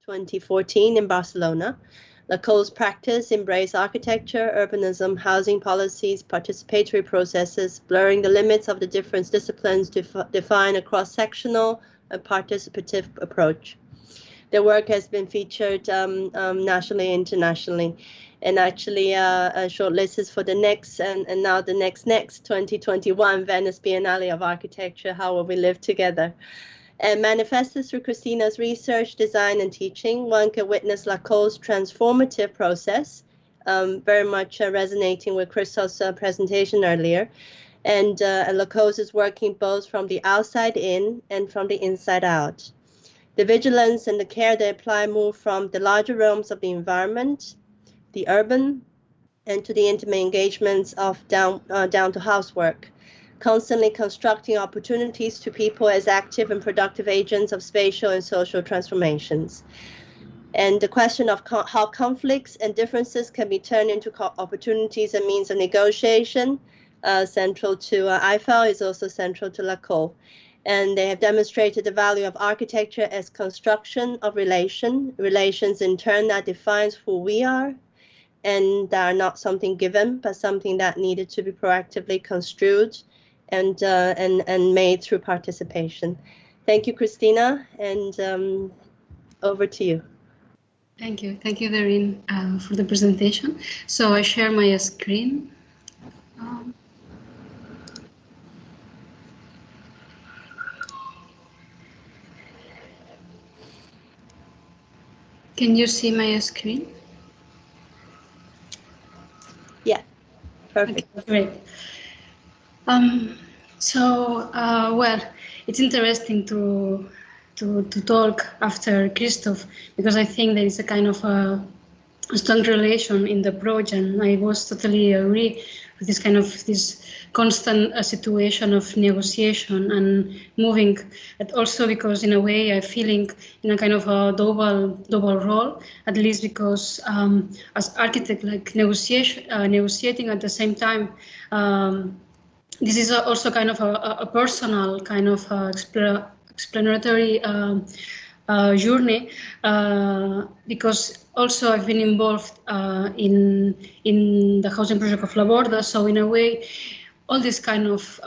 2014 in Barcelona. Lacol's practice embraced architecture, urbanism, housing policies, participatory processes, blurring the limits of the different disciplines to define a cross-sectional and participative approach. Their work has been featured nationally and internationally, and actually shortlisted for the next and now the next 2021 Venice Biennale of Architecture, How Will We Live Together? And manifested through Cristina's research, design, and teaching, one can witness Lacol's transformative process, very much resonating with Christophe's presentation earlier. And Lacol is working both from the outside in and from the inside out. The vigilance and the care they apply move from the larger realms of the environment, the urban, and to the intimate engagements of down to housework, constantly constructing opportunities to people as active and productive agents of spatial and social transformations. And the question of how conflicts and differences can be turned into opportunities and means of negotiation, central to MPhil, is also central to Lacol. And they have demonstrated the value of architecture as construction of relations in turn that defines who we are, and that are not something given, but something that needed to be proactively construed and made through participation. Thank you, Cristina, and over to you. Thank you, Verin, for the presentation. So I share my screen. Can you see my screen? Yeah, perfect. Okay, great. Well, it's interesting to talk after Christophe, because I think there is a kind of a strong relation in the approach, and I was totally agree with this kind of constant situation of negotiation and moving, but also because in a way I'm feeling in a kind of a double role, at least because as architect, like negotiating at the same time. This is also kind of a personal kind of explanatory journey, because also I've been involved in the housing project of LaBorda. So in a way, all these kind of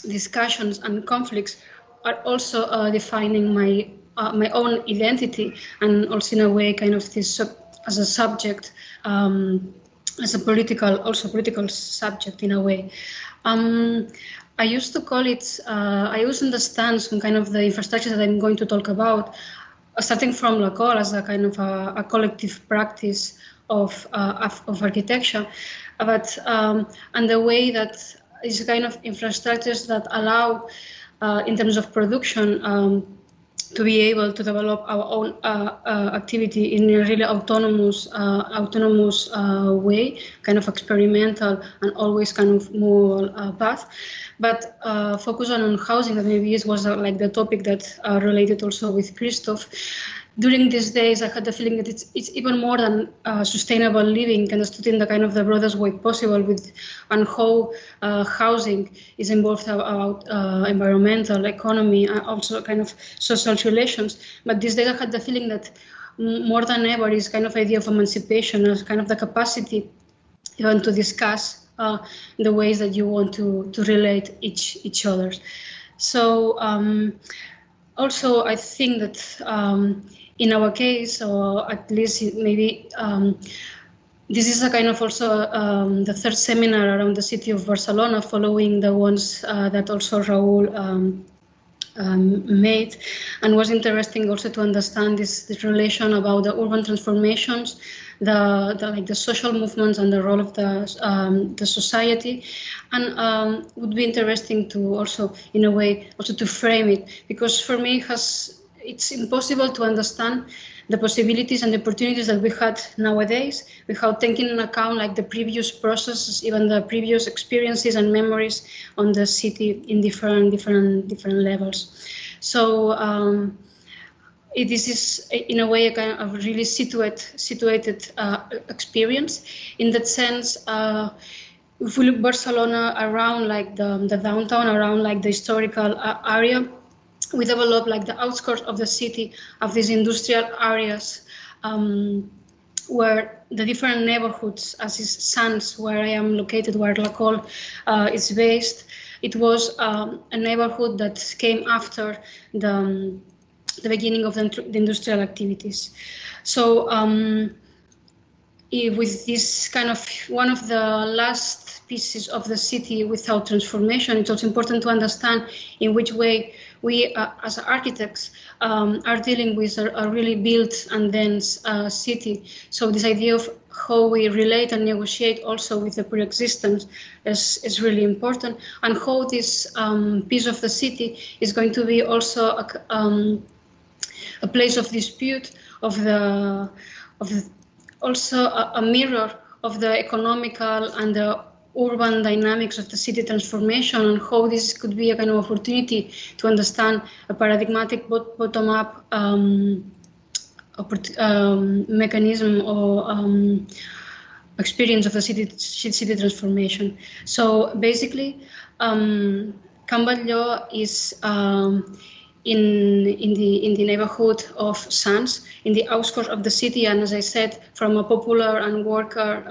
discussions and conflicts are also defining my own identity, and also in a way kind of this as a subject. As a political subject in a way. I used to call it, I used to understand some kind of the infrastructure that I'm going to talk about, starting from Lacol as a kind of a collective practice of architecture, but and the way that is kind of infrastructures that allow, in terms of production, to be able to develop our own activity in a really autonomous way, kind of experimental and always kind of more path. But focus on housing, that maybe was like the topic that related also with Christophe. During these days, I had the feeling that it's even more than sustainable living, understood in the kind of the broadest way possible, with and how housing is involved about environmental, economy, and also kind of social relations. But these days, I had the feeling that more than ever is kind of idea of emancipation, as kind of the capacity even to discuss the ways that you want to relate each other. So also, I think that in our case, or at least maybe this is a kind of also the third seminar around the city of Barcelona, following the ones that also Raul made, and was interesting also to understand this relation about the urban transformations, the social movements and the role of the society, and would be interesting to also in a way also to frame it, because for me it's impossible to understand the possibilities and the opportunities that we had nowadays without taking into account like the previous processes, even the previous experiences and memories on the city in different levels. So this is in a way a kind of really situated experience. In that sense, if we look Barcelona around like the downtown, around like the historical area, we developed like the outskirts of the city of these industrial areas where the different neighborhoods, as is Sans, where I am located, where Lacol is based. It was a neighborhood that came after the beginning of the industrial activities. So with this kind of one of the last pieces of the city without transformation, it's also important to understand in which way we as architects are dealing with a really built and dense city. So this idea of how we relate and negotiate also with the pre-existence is really important, and how this piece of the city is going to be also a place of dispute, also a mirror of the economical and the urban dynamics of the city transformation, and how this could be a kind of opportunity to understand a paradigmatic bottom-up mechanism or experience of the city transformation. So basically, Camballo is in the neighborhood of Sans, in the outskirts of the city, and as I said, from a popular and worker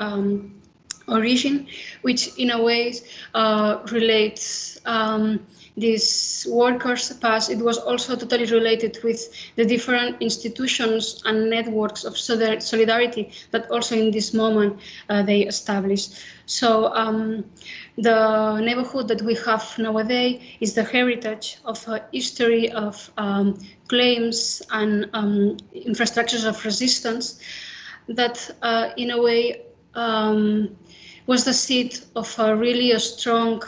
origin, which in a way relates this workers' past. It was also totally related with the different institutions and networks of solidarity that also in this moment they established. So the neighborhood that we have nowadays is the heritage of a history of claims and infrastructures of resistance that in a way was the seat of a really strong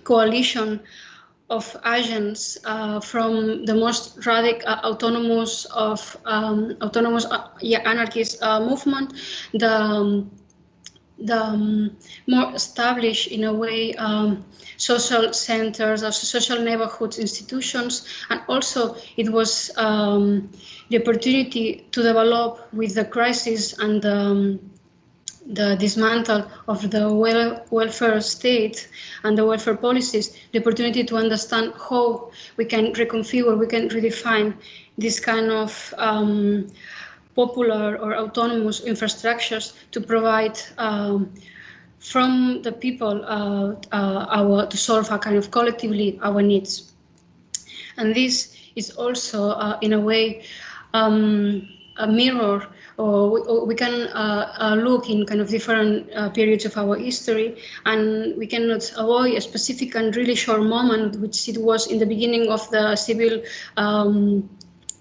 coalition of agents from the most radical autonomous anarchist movement, the more established in a way social centers, social neighborhoods, institutions, and also it was the opportunity to develop with the crisis and the dismantle of the welfare state and the welfare policies, the opportunity to understand how we can reconfigure, we can redefine this kind of popular or autonomous infrastructures to provide from the people to solve a kind of collectively our needs. And this is also in a way a mirror, or we can look in kind of different periods of our history, and we cannot avoid a specific and really short moment, which it was in the beginning of the civil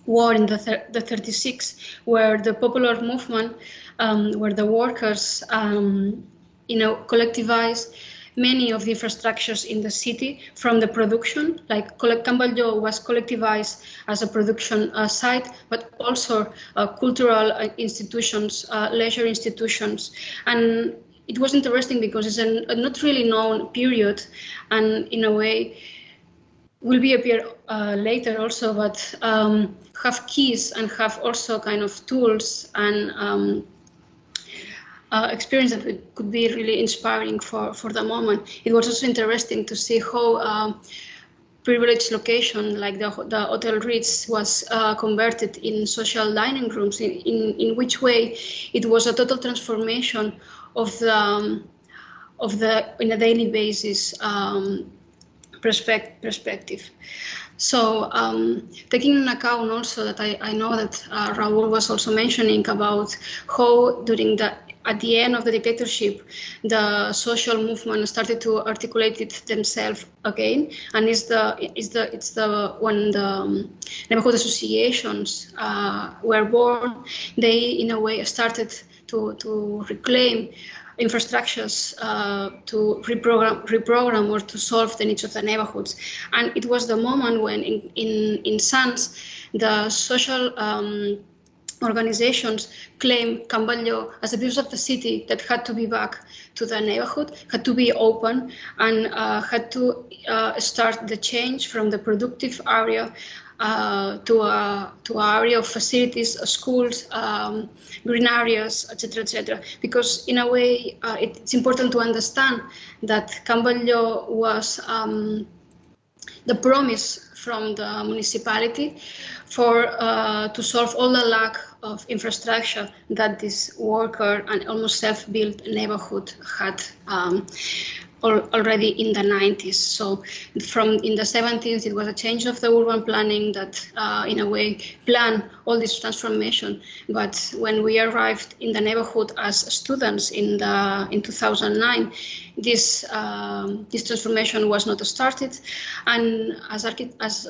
war in the 36, where the popular movement, where the workers, collectivized many of the infrastructures in the city from the production, like Camballo was collectivized as a production site, but also cultural institutions, leisure institutions. And it was interesting because it's a not really known period, and in a way will be appear later also, but have keys and have also kind of tools and experience that could be really inspiring for the moment. It was also interesting to see how privileged location like the Hotel Ritz was converted in social dining rooms, in which way it was a total transformation of the in a daily basis perspective. So taking into account also that I know that Raul was also mentioning about how during at the end of the dictatorship, the social movement started to articulate it themselves again, and it's the when the neighborhood associations were born, they in a way started to reclaim infrastructures to reprogram or to solve the needs of the neighborhoods. And it was the moment when in Sans, the social organizations claimed Camballo as a piece of the city that had to be back to the neighborhood, had to be open, and had to start the change from the productive area to an area of facilities, schools, green areas, etc., etc. Because in a way, it's important to understand that Camballo was the promise from the municipality for to solve all the lack of infrastructure that this worker and almost self-built neighborhood had already in the 90s. So in the 70s, it was a change of the urban planning that in a way planned all this transformation. But when we arrived in the neighborhood as students in 2009, this transformation was not started. And as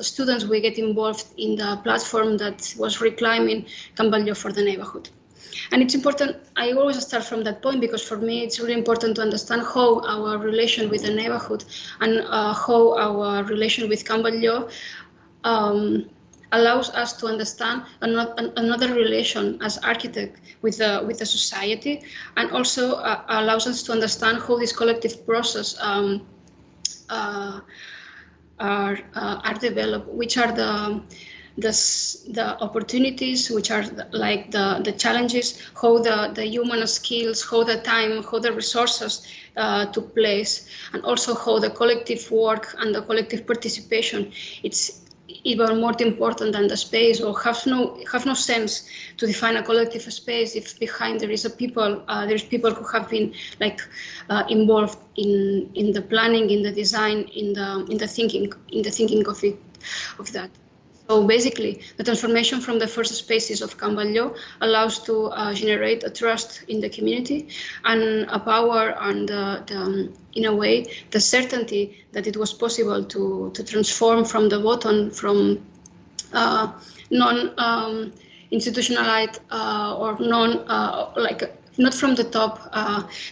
students, we get involved in the platform that was reclaiming Camballo for the neighborhood. And it's important, I always start from that point, because for me it's really important to understand how our relation with the neighborhood and how our relation with Camballo allows us to understand another relation as architect with the society, and also allows us to understand how this collective process are developed, which are the opportunities, which are like the challenges, how the human skills, how the time, how the resources took place, and also how the collective work and the collective participation, it's even more important than the space, or have no sense to define a collective space if behind there is there's people who have been like involved in the planning, in the design, in the thinking of that. So basically, the transformation from the first spaces of Camballo allows to generate a trust in the community and a power and in a way, the certainty that it was possible to transform from the bottom, from non-institutionalized or not from the top,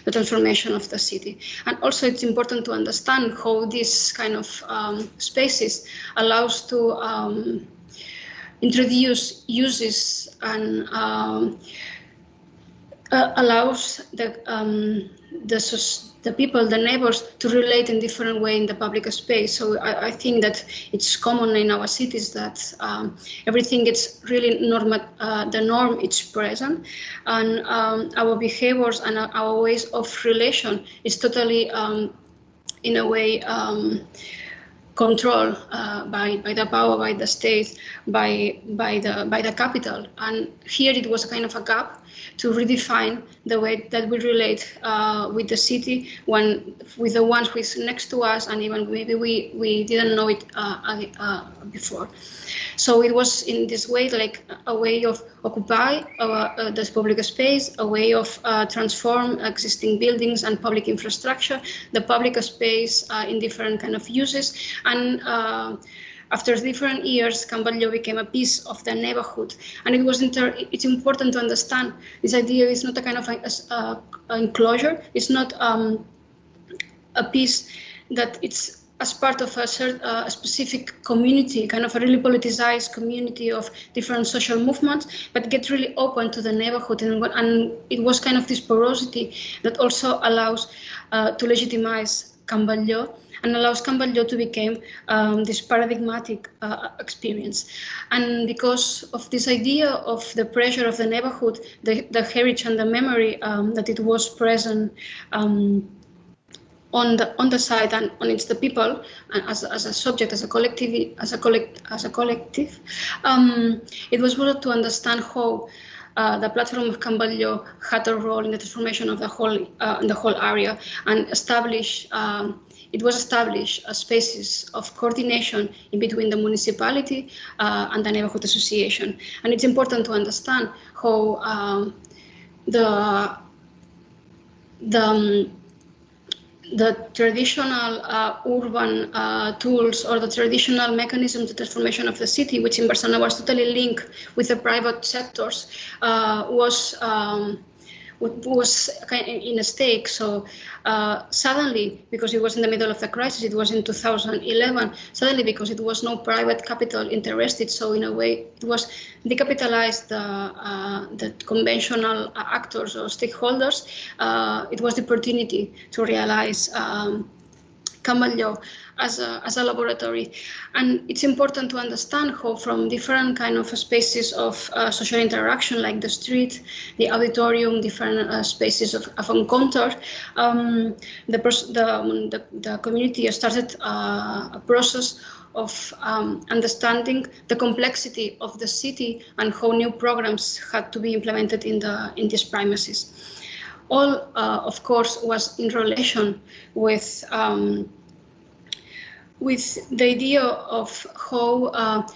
the transformation of the city. And also it's important to understand how this kind of spaces allows to introduce uses and allows the people, the neighbors, to relate in different way in the public space. So I think that it's common in our cities that everything gets really the norm is present, and our behaviors and our ways of relation is totally, in a way, controlled by the power, by the state, by the capital. And here it was a kind of a gap to redefine the way that we relate with the city, with the ones who is next to us, and even maybe we didn't know it before. So it was in this way like a way of occupy this public space, a way of transform existing buildings and public infrastructure, the public space in different kind of uses. And after different years, Camballo became a piece of the neighborhood, and it's important to understand this idea is not a kind of enclosure. It's not a piece that it's as part of a specific community, kind of a really politicized community of different social movements, but get really open to the neighborhood. And it was kind of this porosity that also allows to legitimize Camballo and allows Camballo to become this paradigmatic experience. And because of this idea of the pressure of the neighborhood, the heritage and the memory that it was present on the side and on the people, and as a subject, as a collective, it was well to understand how the platform of Camballo had a role in the transformation of the whole area, and it was established spaces of coordination in between the municipality and the neighborhood association. And it's important to understand how the traditional urban tools or the traditional mechanisms of transformation of the city, which in Barcelona was totally linked with the private sectors, was in a stake. So suddenly, because it was in the middle of the crisis, it was in 2011, suddenly because it was no private capital interested, so in a way it was decapitalized the conventional actors or stakeholders. It was the opportunity to realize Camballo as a laboratory. And it's important to understand how from different kind of spaces of social interaction, like the street, the auditorium, different spaces of encounter, the community started a process of understanding the complexity of the city and how new programs had to be implemented in these premises. All, of course, was in relation with the idea of how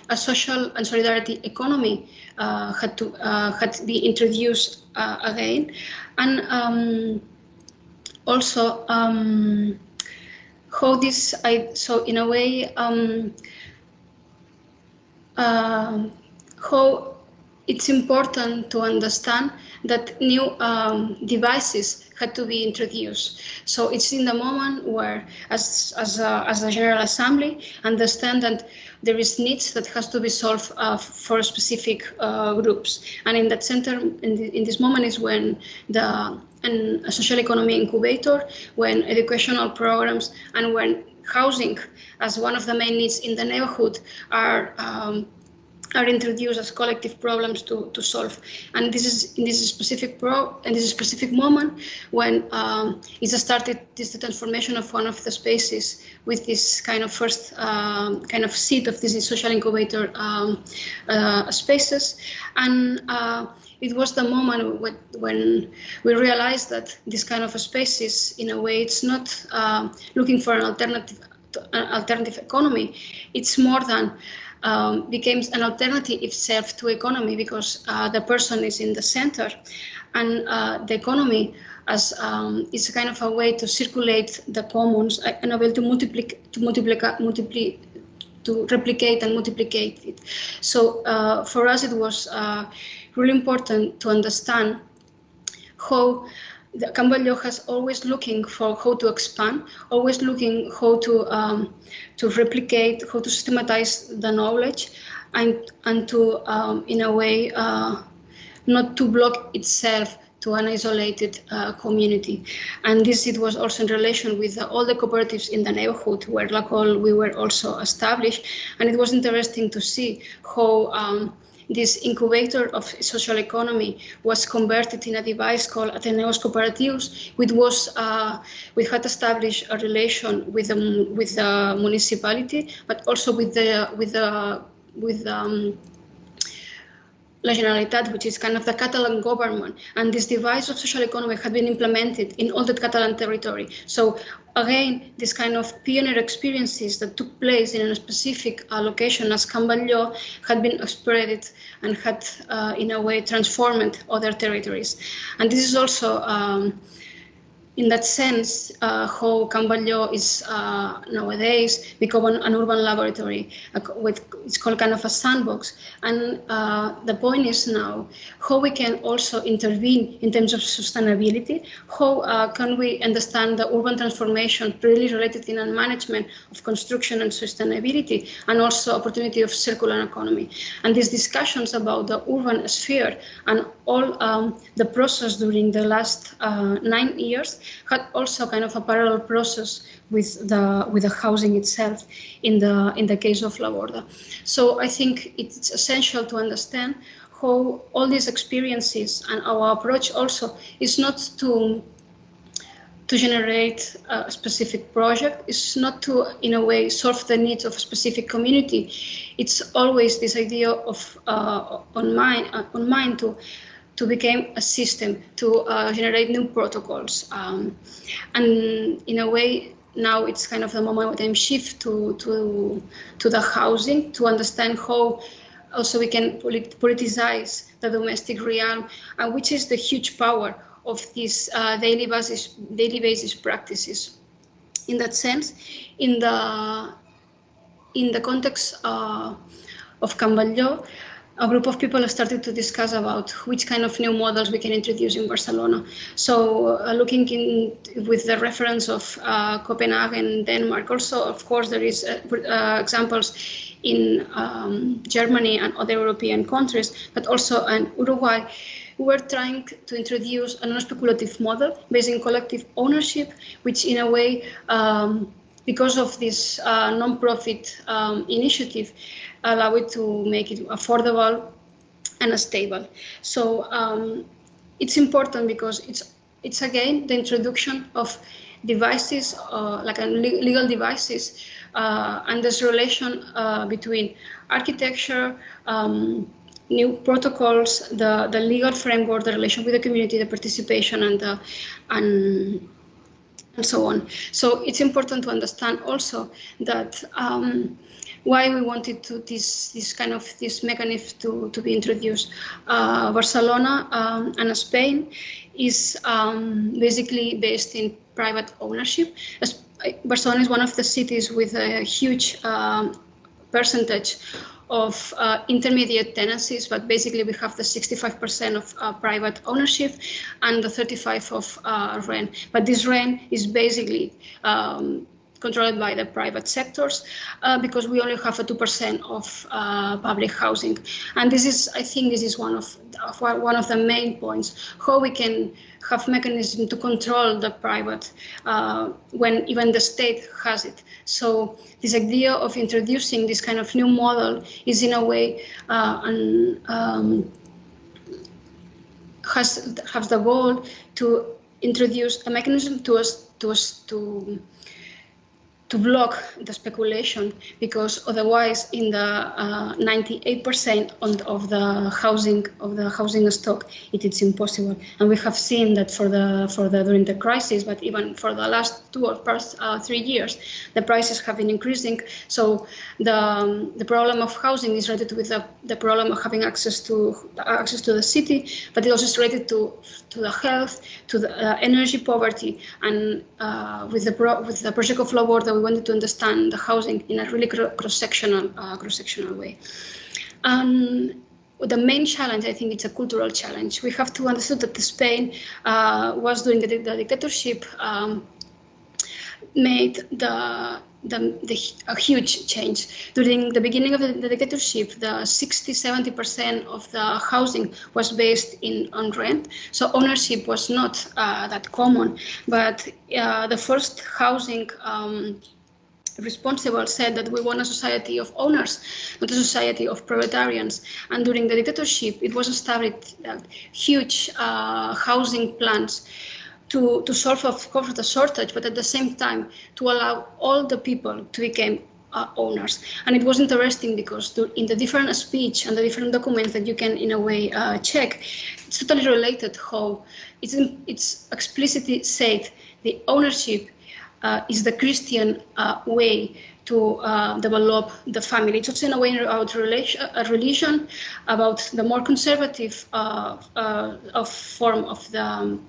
a social and solidarity economy had to be introduced again, and also how this, so in a way, how it's important to understand that new devices had to be introduced. So it's in the moment where, as a General Assembly, understand that there is needs that has to be solved for specific groups. And in that center, in this moment is when a social economy incubator, when educational programs, and when housing as one of the main needs in the neighborhood are introduced as collective problems to solve. And this is in this specific moment when it started this transformation of one of the spaces with this kind of first kind of seed of this social incubator spaces. And it was the moment when we realized that this kind of spaces, in a way, it's not looking for an alternative economy. It's more than becomes an alternative itself to economy, because the person is in the center, and the economy as is a kind of a way to circulate the commons and a way to replicate and multiplicate it. So for us, it was really important to understand how Cambodia has always looking for how to expand, always looking how to replicate, how to systematize the knowledge, and to in a way not to block itself to an isolated community. And this, it was also in relation with all the cooperatives in the neighborhood where Lacol we were also established. And it was interesting to see how this incubator of social economy was converted in a device called Ateneos Cooperatives, which had established a relation with the municipality, but also with La Generalitat, which is kind of the Catalan government. And this device of social economy had been implemented in all the Catalan territory. So again, this kind of pioneer experiences that took place in a specific location as Can Batlló had been spread and had in a way transformed other territories. And this is also in that sense, how Can Batlló is nowadays become an urban laboratory. It's called kind of a sandbox. And the point is now how we can also intervene in terms of sustainability. How can we understand the urban transformation really related in a management of construction and sustainability, and also opportunity of circular economy. And these discussions about the urban sphere and all the process during the last 9 years had also kind of a parallel process with the housing itself in the case of LaBorda. So I think it's essential to understand how all these experiences and our approach also is not to generate a specific project. It's not to, in a way, solve the needs of a specific community. It's always this idea of on mind to become a system, to generate new protocols. And in a way, now it's kind of the moment when I'm shift to the housing, to understand how also we can politicize the domestic realm, which is the huge power of these daily basis practices. In that sense, in the context of Can Batlló, a group of people started to discuss about which kind of new models we can introduce in Barcelona. So looking with the reference of Copenhagen, Denmark, also, of course, there is examples in Germany and other European countries, but also in Uruguay. We were trying to introduce a non-speculative model based in collective ownership, which in a way, because of this non-profit initiative, allow it to make it affordable and stable. So it's important because it's again the introduction of devices, like legal devices, and this relation between architecture, new protocols, the legal framework, the relation with the community, the participation, and so on. So it's important to understand also that why we wanted this mechanism to be introduced. Barcelona and Spain is basically based in private ownership. Barcelona is one of the cities with a huge percentage of intermediate tenancies, but basically we have the 65% of private ownership and the 35% of rent. But this rent is basically controlled by the private sectors because we only have a 2% of public housing. And this is, I think, this is one of the main points, how we can have mechanism to control the private when even the state has it. So this idea of introducing this kind of new model is in a way has the goal to introduce a mechanism to block the speculation, because otherwise in the 98% of the housing stock it is impossible. And we have seen that during the crisis, but even for the last 2 or 3 years, the prices have been increasing. So the problem of housing is related with the problem of having access to the city, but it also is related to the health, to the energy poverty, and with the project of LaBorda, we wanted to understand the housing in a really cross-sectional way. The main challenge, I think, it's a cultural challenge. We have to understand that Spain was during the dictatorship made a huge change. During the beginning of the dictatorship, the 60-70% of the housing was based on rent, so ownership was not that common. But the first housing responsible said that we want a society of owners, not a society of proletarians. And during the dictatorship, it was established huge housing plans to solve, of course, the shortage, but at the same time to allow all the people to become owners. And it was interesting because in the different speech and the different documents that you can, in a way, check, it's totally related how it's explicitly said the ownership is the Christian way to develop the family. It's also in a way about religion, about the more conservative form of the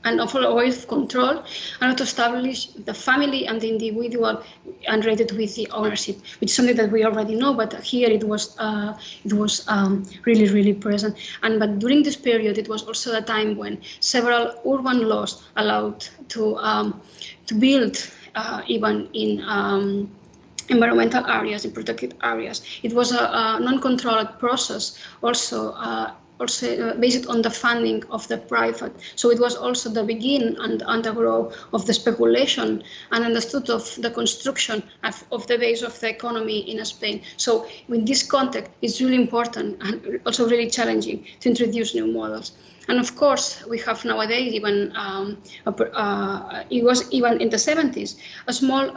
and of a way of control, and to establish the family and the individual and related with the ownership, which is something that we already know, but here it was really, really present. But during this period, it was also a time when several urban laws allowed to build even in environmental areas, in protected areas. It was a non-controlled process, also based on the funding of the private. So it was also the begin and the growth of the speculation and understood of the construction of the base of the economy in Spain. So in this context, it's really important and also really challenging to introduce new models. And of course, we have nowadays even, it was even in the 70s, a small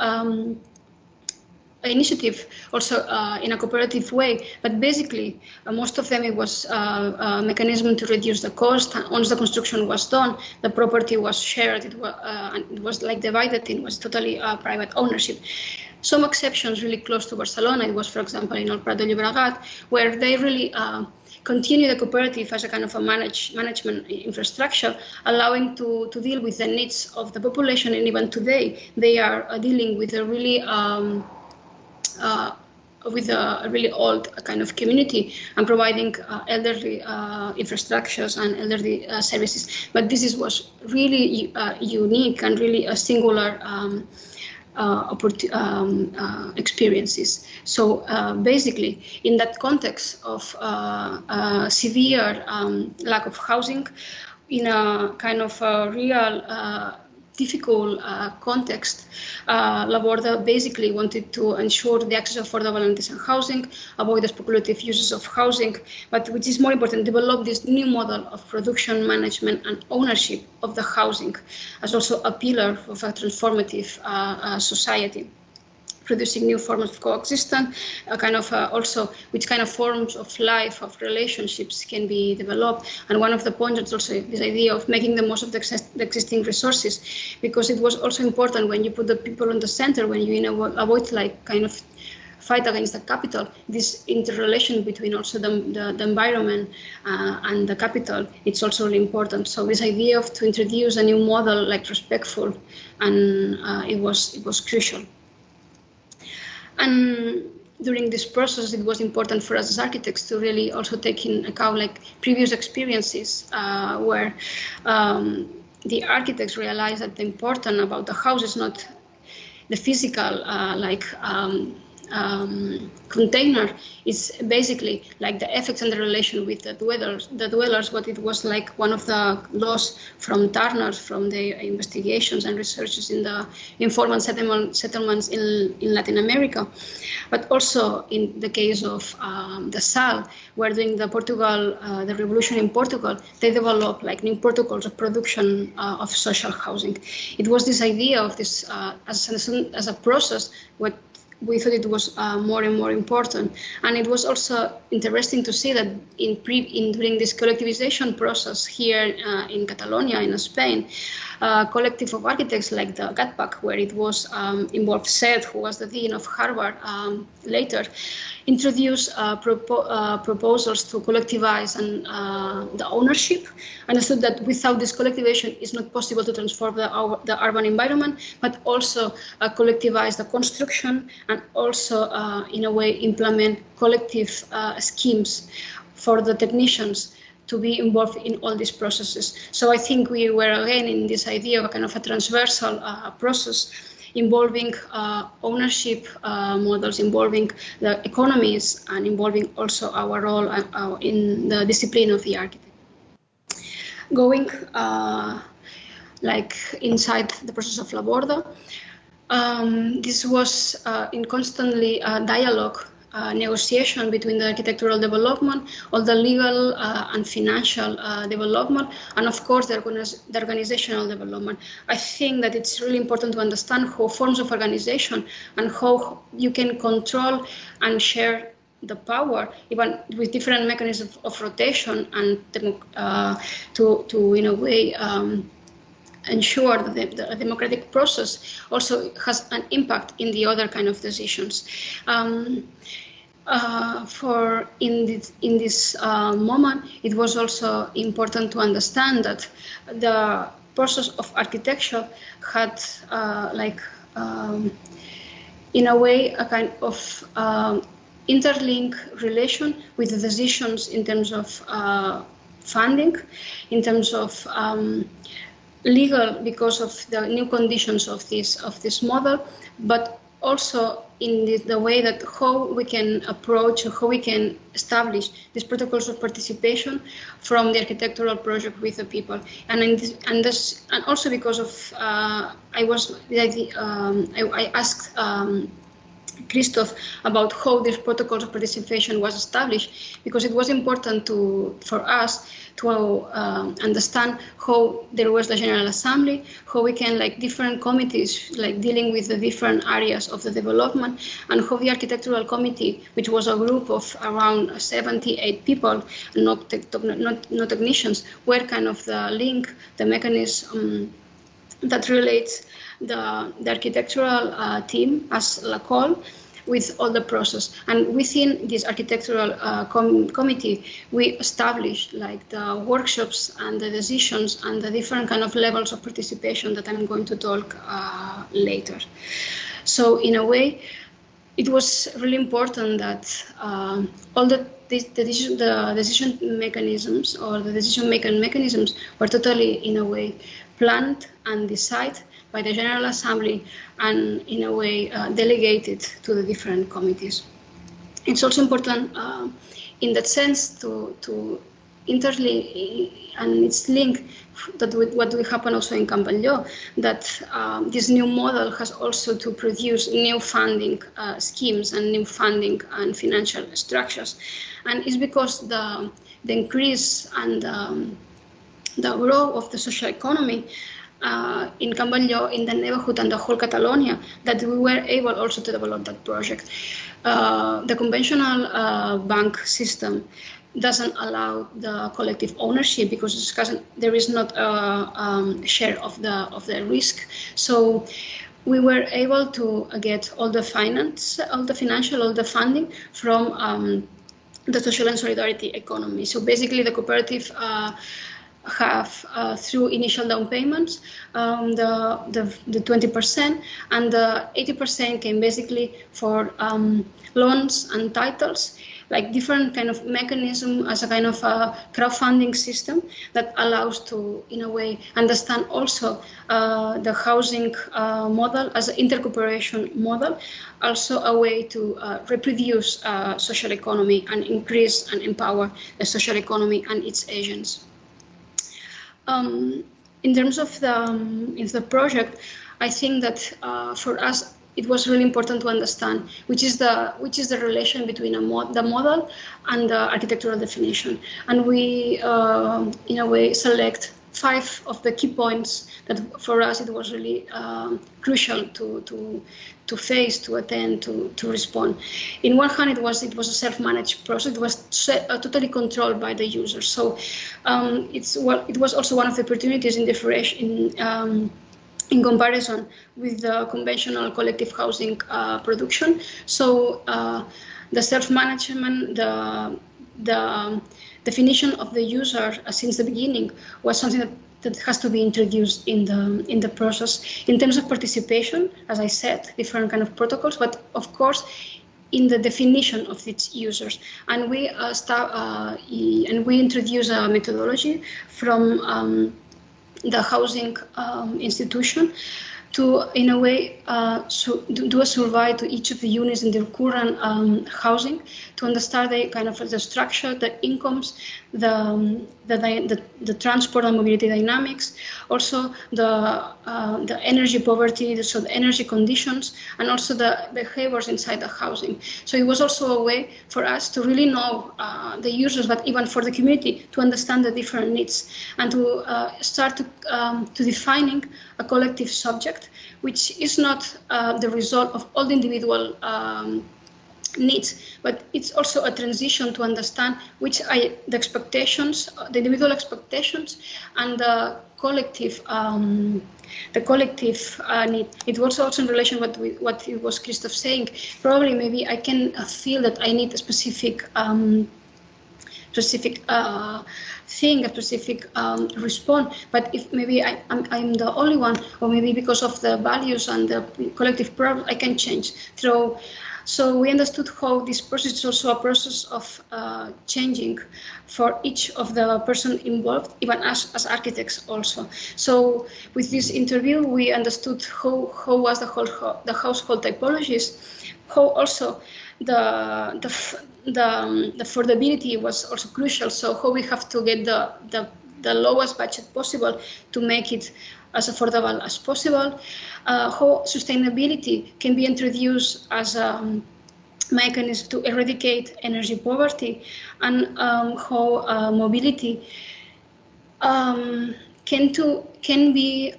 initiative also in a cooperative way, but basically most of them it was a mechanism to reduce the cost. Once the construction was done, the property was shared, it was like divided, it was totally private ownership. Some exceptions really close to Barcelona, it was, for example, in El Prat de Llobregat, where they really continue the cooperative as a kind of a management infrastructure, allowing to deal with the needs of the population. And even today, they are dealing with a really old kind of community and providing elderly infrastructures and elderly services. But this was really unique and really a singular experiences. So basically, in that context of severe lack of housing, in a kind of a real difficult context, LaBorda basically wanted to ensure the access of affordable and decent housing, avoid the speculative uses of housing, but which is more important, develop this new model of production, management, and ownership of the housing as also a pillar of a transformative society. producing new forms of coexistence, also which kind of forms of life, of relationships can be developed. And one of the points is also this idea of making the most of the existing resources, because it was also important when you put the people in the center, when you avoid like kind of fight against the capital, this interrelation between also the environment and the capital, it's also really important. So this idea of to introduce a new model like respectful, and it was crucial. And during this process, it was important for us as architects to really also take in account like previous experiences where the architects realized that the important about the house is not the physical container, is basically like the effects and the relation with the dwellers. What it was like one of the laws from Turner, from the investigations and researches in the informal settlements in Latin America, but also in the case of the SAL, where during the revolution in Portugal, they developed like new protocols of production of social housing. It was this idea of this as a process what we thought it was more and more important. And it was also interesting to see that during this collectivization process here in Catalonia, in Spain, collective of architects like the GATPAC, where it was involved Seth, who was the dean of Harvard later, introduced proposals to collectivize and the ownership. Understood that without this collectivization, it's not possible to transform the urban environment, but also collectivize the construction and also, in a way, implement collective schemes for the technicians to be involved in all these processes. So I think we were again in this idea of a kind of a transversal process involving ownership models, involving the economies, and involving also our role in the discipline of the architect. Going like inside the process of LaBorda, this was in constantly dialogue, negotiation between the architectural development, all the legal and financial development, and of course the organizational development. I think that it's really important to understand how forms of organization and how you can control and share the power, even with different mechanisms of rotation, and to in a way ensure that the democratic process also has an impact in the other kind of decisions. In this moment, it was also important to understand that the process of architecture had in a way a kind of interlink relation with the decisions in terms of funding, in terms of legal, because of the new conditions of this model, but also in the way that how we can approach, how we can establish these protocols of participation from the architectural project with the people, and also because of I asked Christoph about how these protocols of participation was established, because it was important for us to understand how there was the General Assembly, how we can different committees dealing with the different areas of the development, and how the architectural committee, which was a group of around 78 people, not technicians, were kind of the link, the mechanism that relates the architectural team as Lacol with all the process. And within this architectural committee, we established the workshops and the decisions and the different kind of levels of participation that I'm going to talk later. So in a way, it was really important that all the decision mechanisms or the decision-making mechanisms were totally, in a way, planned and decided by the General Assembly and, in a way, delegated to the different committees. It's also important in that sense to interlink, and it's linked that with what will happen also in Campbell, that this new model has also to produce new funding schemes and new funding and financial structures. And it's because the increase and the growth of the social economy in Can Batlló, in the neighborhood and the whole Catalonia, that we were able also to develop that project. The conventional bank system doesn't allow the collective ownership because there is not a share of the risk. So we were able to get all the financial, all the funding from the social and solidarity economy. So basically, the cooperative have through initial down payments the 20%, and the 80% came basically for loans and titles, like different kind of mechanism as a kind of a crowdfunding system that allows to, in a way, understand also the housing model as an intercooperation model, also a way to reproduce social economy and increase and empower the social economy and its agents. In terms of the project, I think that for us it was really important to understand which is the relation between the model and the architectural definition, and we in a way select 5 of the key points that for us it was really crucial to face, to attend, to respond. In one hand, it was a self-managed process. It was totally controlled by the user. So it was also one of the opportunities in comparison with the conventional collective housing production. So the self-management, the definition of the user since the beginning was something that has to be introduced in the process. In terms of participation, as I said, different kind of protocols, but of course in the definition of its users. And we introduce a methodology from the housing institution to, in a way, do a survey to each of the units in their current housing to understand the kind of the structure, the incomes, the transport and mobility dynamics, also the energy poverty, so the energy conditions, and also the behaviors inside the housing. So it was also a way for us to really know the users, but even for the community to understand the different needs and to start to defining a collective subject, which is not the result of all the individual needs, but it's also a transition to understand which are the expectations, the individual expectations, and the collective need. It was also in relation with what it was Christoph saying. Probably, maybe I can feel that I need a specific thing, a specific response. But if maybe I'm the only one, or maybe because of the values and the collective problem, I can change. So we understood how this process is also a process of changing for each of the person involved, even as architects also. So with this interview, we understood how was the household typologies, how also the affordability was also crucial. So how we have to get the lowest budget possible to make it as affordable as possible, how sustainability can be introduced as a mechanism to eradicate energy poverty, and how mobility can be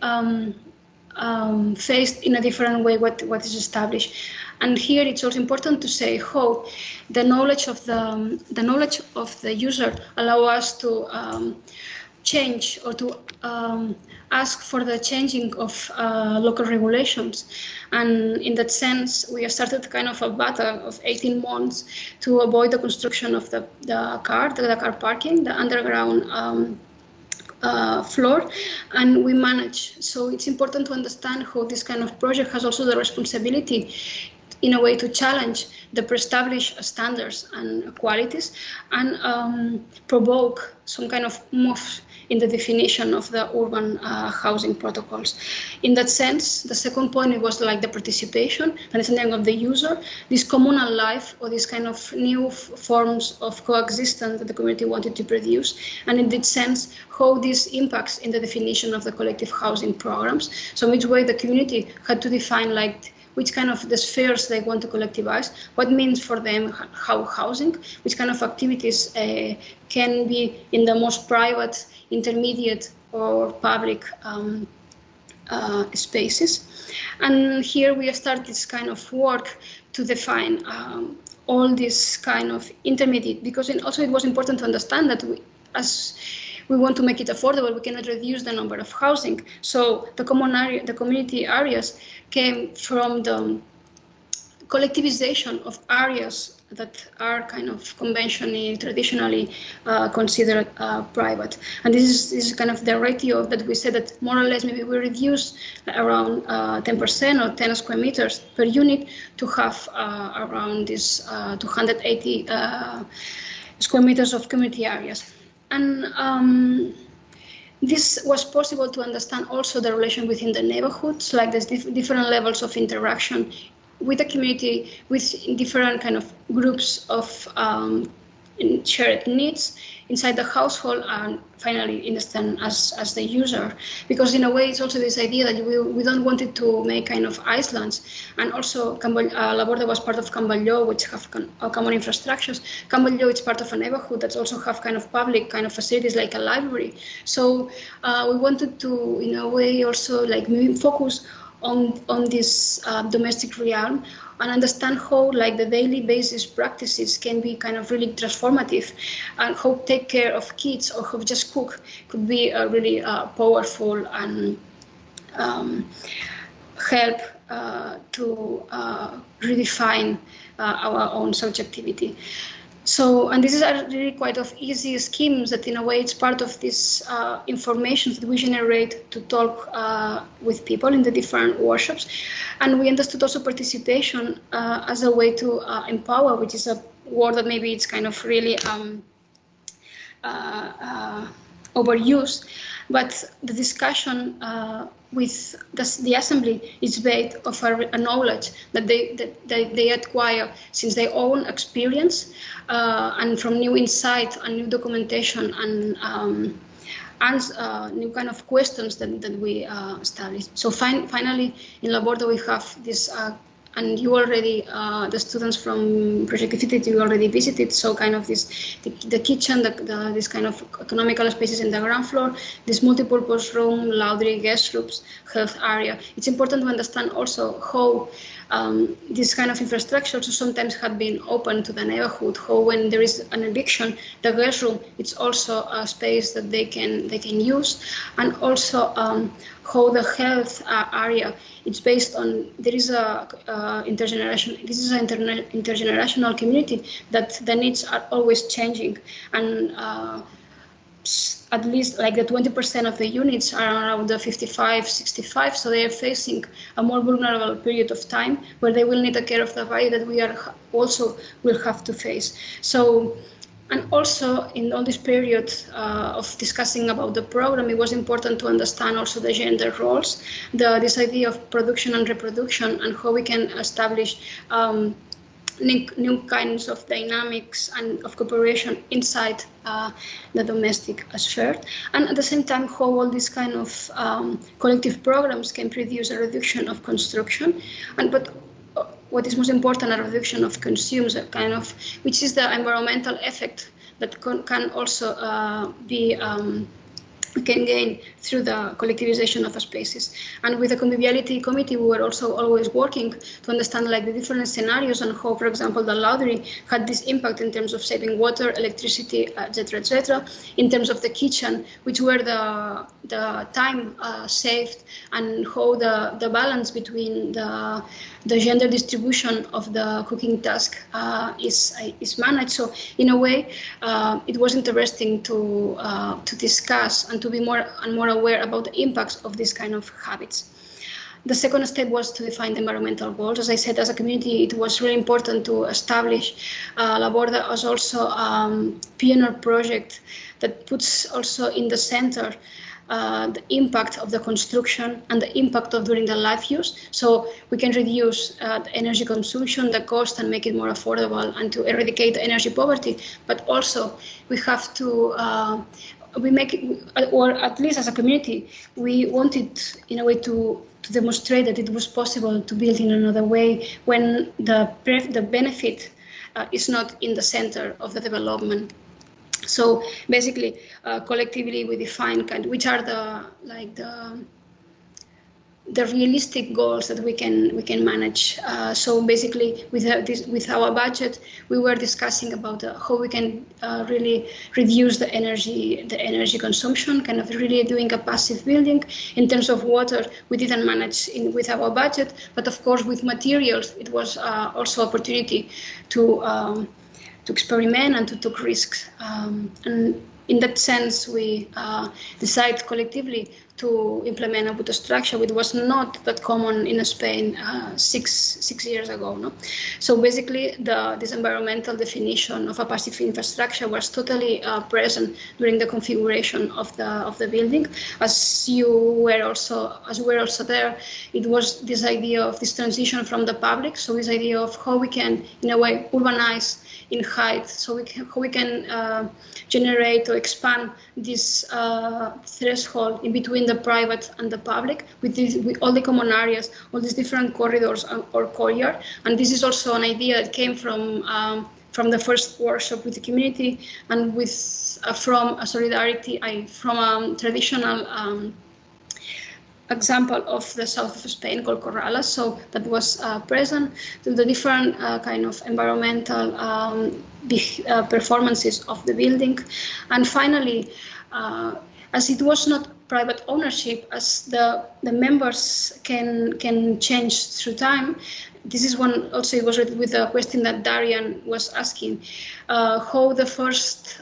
faced in a different way what is established. And here it's also important to say how the knowledge of the user allow us to change or to ask for the changing of local regulations. And in that sense, we have started kind of a battle of 18 months to avoid the construction of the car parking, the underground floor, and we manage. So it's important to understand how this kind of project has also the responsibility in a way to challenge the pre-established standards and qualities and provoke some kind of move in the definition of the urban housing protocols. In that sense, the second point, it was like the participation, understanding of the user, this communal life or this kind of new forms of coexistence that the community wanted to produce. And in that sense, how this impacts in the definition of the collective housing programs. So in which way the community had to define like which kind of the spheres they want to collectivize, what means for them how housing, which kind of activities can be in the most private, intermediate or public spaces. And here we start this kind of work to define all this kind of intermediate, because also it was important to understand that as we want to make it affordable, we cannot reduce the number of housing. So the community areas came from the collectivization of areas that are kind of conventionally, traditionally considered private. And this is kind of the ratio that we said that more or less maybe we reduce around 10% or 10 square meters per unit to have around this 280 square meters of community areas. And this was possible to understand also the relation within the neighborhoods, like there's different levels of interaction with the community, with different kind of groups of shared needs inside the household, and finally understand as the user. Because in a way, it's also this idea that we don't want it to make kind of islands. And also, LaBorda was part of Cambodia, which have common infrastructures. Cambodia is part of a neighborhood that also have kind of public kind of facilities like a library. So we wanted to, in a way, also like maybe focus on this domestic realm and understand how like the daily basis practices can be kind of really transformative, and how take care of kids or how just cook could be really powerful and help to redefine our own subjectivity. So, and this is a really quite of easy schemes that in a way it's part of this information that we generate to talk with people in the different workshops. And we understood also participation as a way to empower, which is a word that maybe it's kind of really overused. But the discussion with the assembly is based of a knowledge that they acquire since their own experience and from new insight and new documentation and new kind of questions that we established. So finally, in LaBorda we have this. And you already, the students from Projective Cities, you already visited. So kind of this, the kitchen, this kind of economical spaces in the ground floor, this multi-purpose room, laundry, guest rooms, health area. It's important to understand also how this kind of infrastructure sometimes had been open to the neighborhood. How when there is an eviction, the guest room, it's also a space that they can use, and also how the health area. It's based on there is a intergeneration. This is an intergenerational community that the needs are always changing, and at least like the 20% of the units are around the 55, 65, so they are facing a more vulnerable period of time where they will need the care of the body that we are also will have to face. So. And also in all this period of discussing about the program, it was important to understand also the gender roles, this idea of production and reproduction, and how we can establish new kinds of dynamics and of cooperation inside the domestic sphere. And at the same time, how all these kind of collective programs can produce a reduction of construction, but what is most important, a reduction of consumes, kind of, which is the environmental effect that can also be can gain through the collectivization of spaces. And with the conviviality committee, we were also always working to understand like the different scenarios and how, for example, the laundry had this impact in terms of saving water, electricity, etc., in terms of the kitchen, which were the time saved, and how the balance between the gender distribution of the cooking task is managed. So in a way, it was interesting to discuss and to be more and more aware about the impacts of this kind of habits. The second step was to define the environmental goals. As I said, as a community, it was really important to establish LaBorda as also a pioneer project that puts also in the center the impact of the construction and the impact of during the life use. So we can reduce the energy consumption, the cost, and make it more affordable, and to eradicate energy poverty. But also we have to we make it, or at least as a community, we wanted in a way to demonstrate that it was possible to build in another way when the benefit is not in the center of the development. So basically, collectively we define which are the the realistic goals that we can manage. So basically, with our budget, we were discussing about how we can really reduce the energy consumption, kind of really doing a passive building. In terms of water, we didn't manage with our budget, but of course with materials, it was also opportunity to experiment and to take risks. And in that sense, we decided collectively to implement a wood structure, which was not that common in Spain 6 years ago. No? So basically, this environmental definition of a passive infrastructure was totally present during the configuration of the building. As we're also there, it was this idea of this transition from the public. So this idea of how we can, in a way, urbanize in height, so how we can generate or expand this threshold in between the private and the public with all the common areas, all these different corridors or courtyard. And this is also an idea that came from the first workshop with the community and from a solidarity, from a traditional example of the south of Spain called Corrales, so that was present to the different kind of environmental performances of the building. And finally, as it was not private ownership, as the members can change through time, this is one also, it was related with a question that Darian was asking, how the first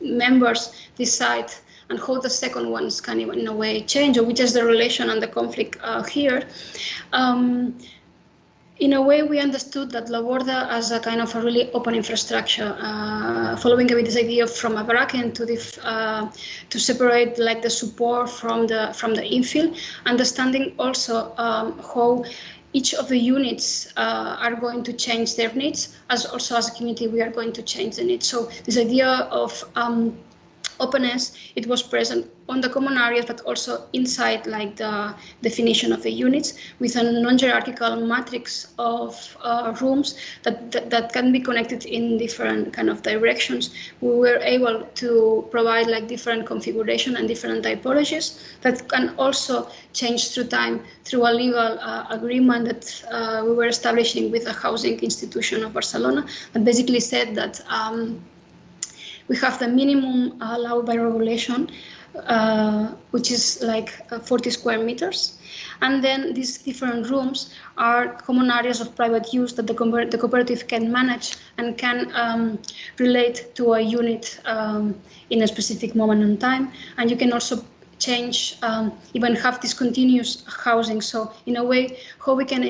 members decide and how the second ones can, in a way, change, or which is the relation and the conflict here. In a way, we understood that LaBorda as a kind of a really open infrastructure, following a bit this idea from a bracken to separate like the support from the MPhil, understanding also how each of the units are going to change their needs, as also as a community we are going to change the needs. So this idea of openness, it was present on the common areas, but also inside like the definition of the units with a non-hierarchical matrix of rooms that can be connected in different kind of directions. We were able to provide like different configuration and different typologies that can also change through time through a legal agreement that we were establishing with the housing institution of Barcelona, that basically said that we have the minimum allowed by regulation, which is like 40 square meters. And then these different rooms are common areas of private use that the cooperative can manage and can relate to a unit in a specific moment in time. And you can also change, even have this continuous housing. So in a way, how we can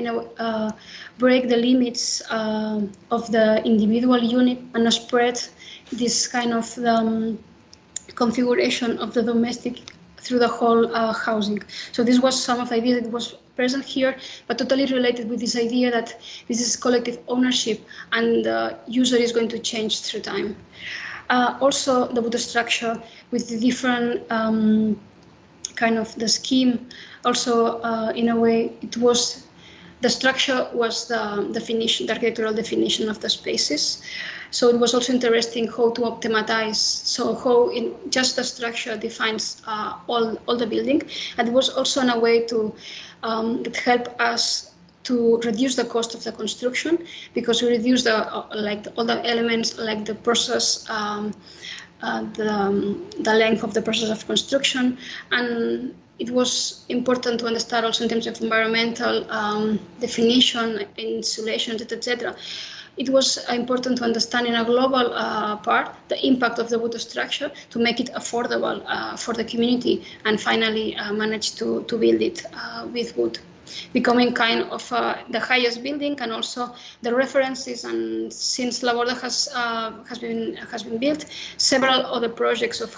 break the limits of the individual unit and spread this kind of configuration of the domestic through the whole housing. So this was some of the ideas that was present here, but totally related with this idea that this is collective ownership and the user is going to change through time. Also, the wood structure with the different kind of the scheme, also in a way it was, the structure was the definition, the architectural definition of the spaces. So it was also interesting how to optimize, so how in just the structure defines all the building. And it was also in a way to that help us to reduce the cost of the construction, because we reduce the all the elements like the process, the length of the process of construction. And it was important to understand also in terms of environmental definition, insulation, etc. It was important to understand in a global part the impact of the wood structure to make it affordable for the community, and finally manage to build it with wood, becoming kind of the highest building and also the references. And since LaBorda has been built, several other projects of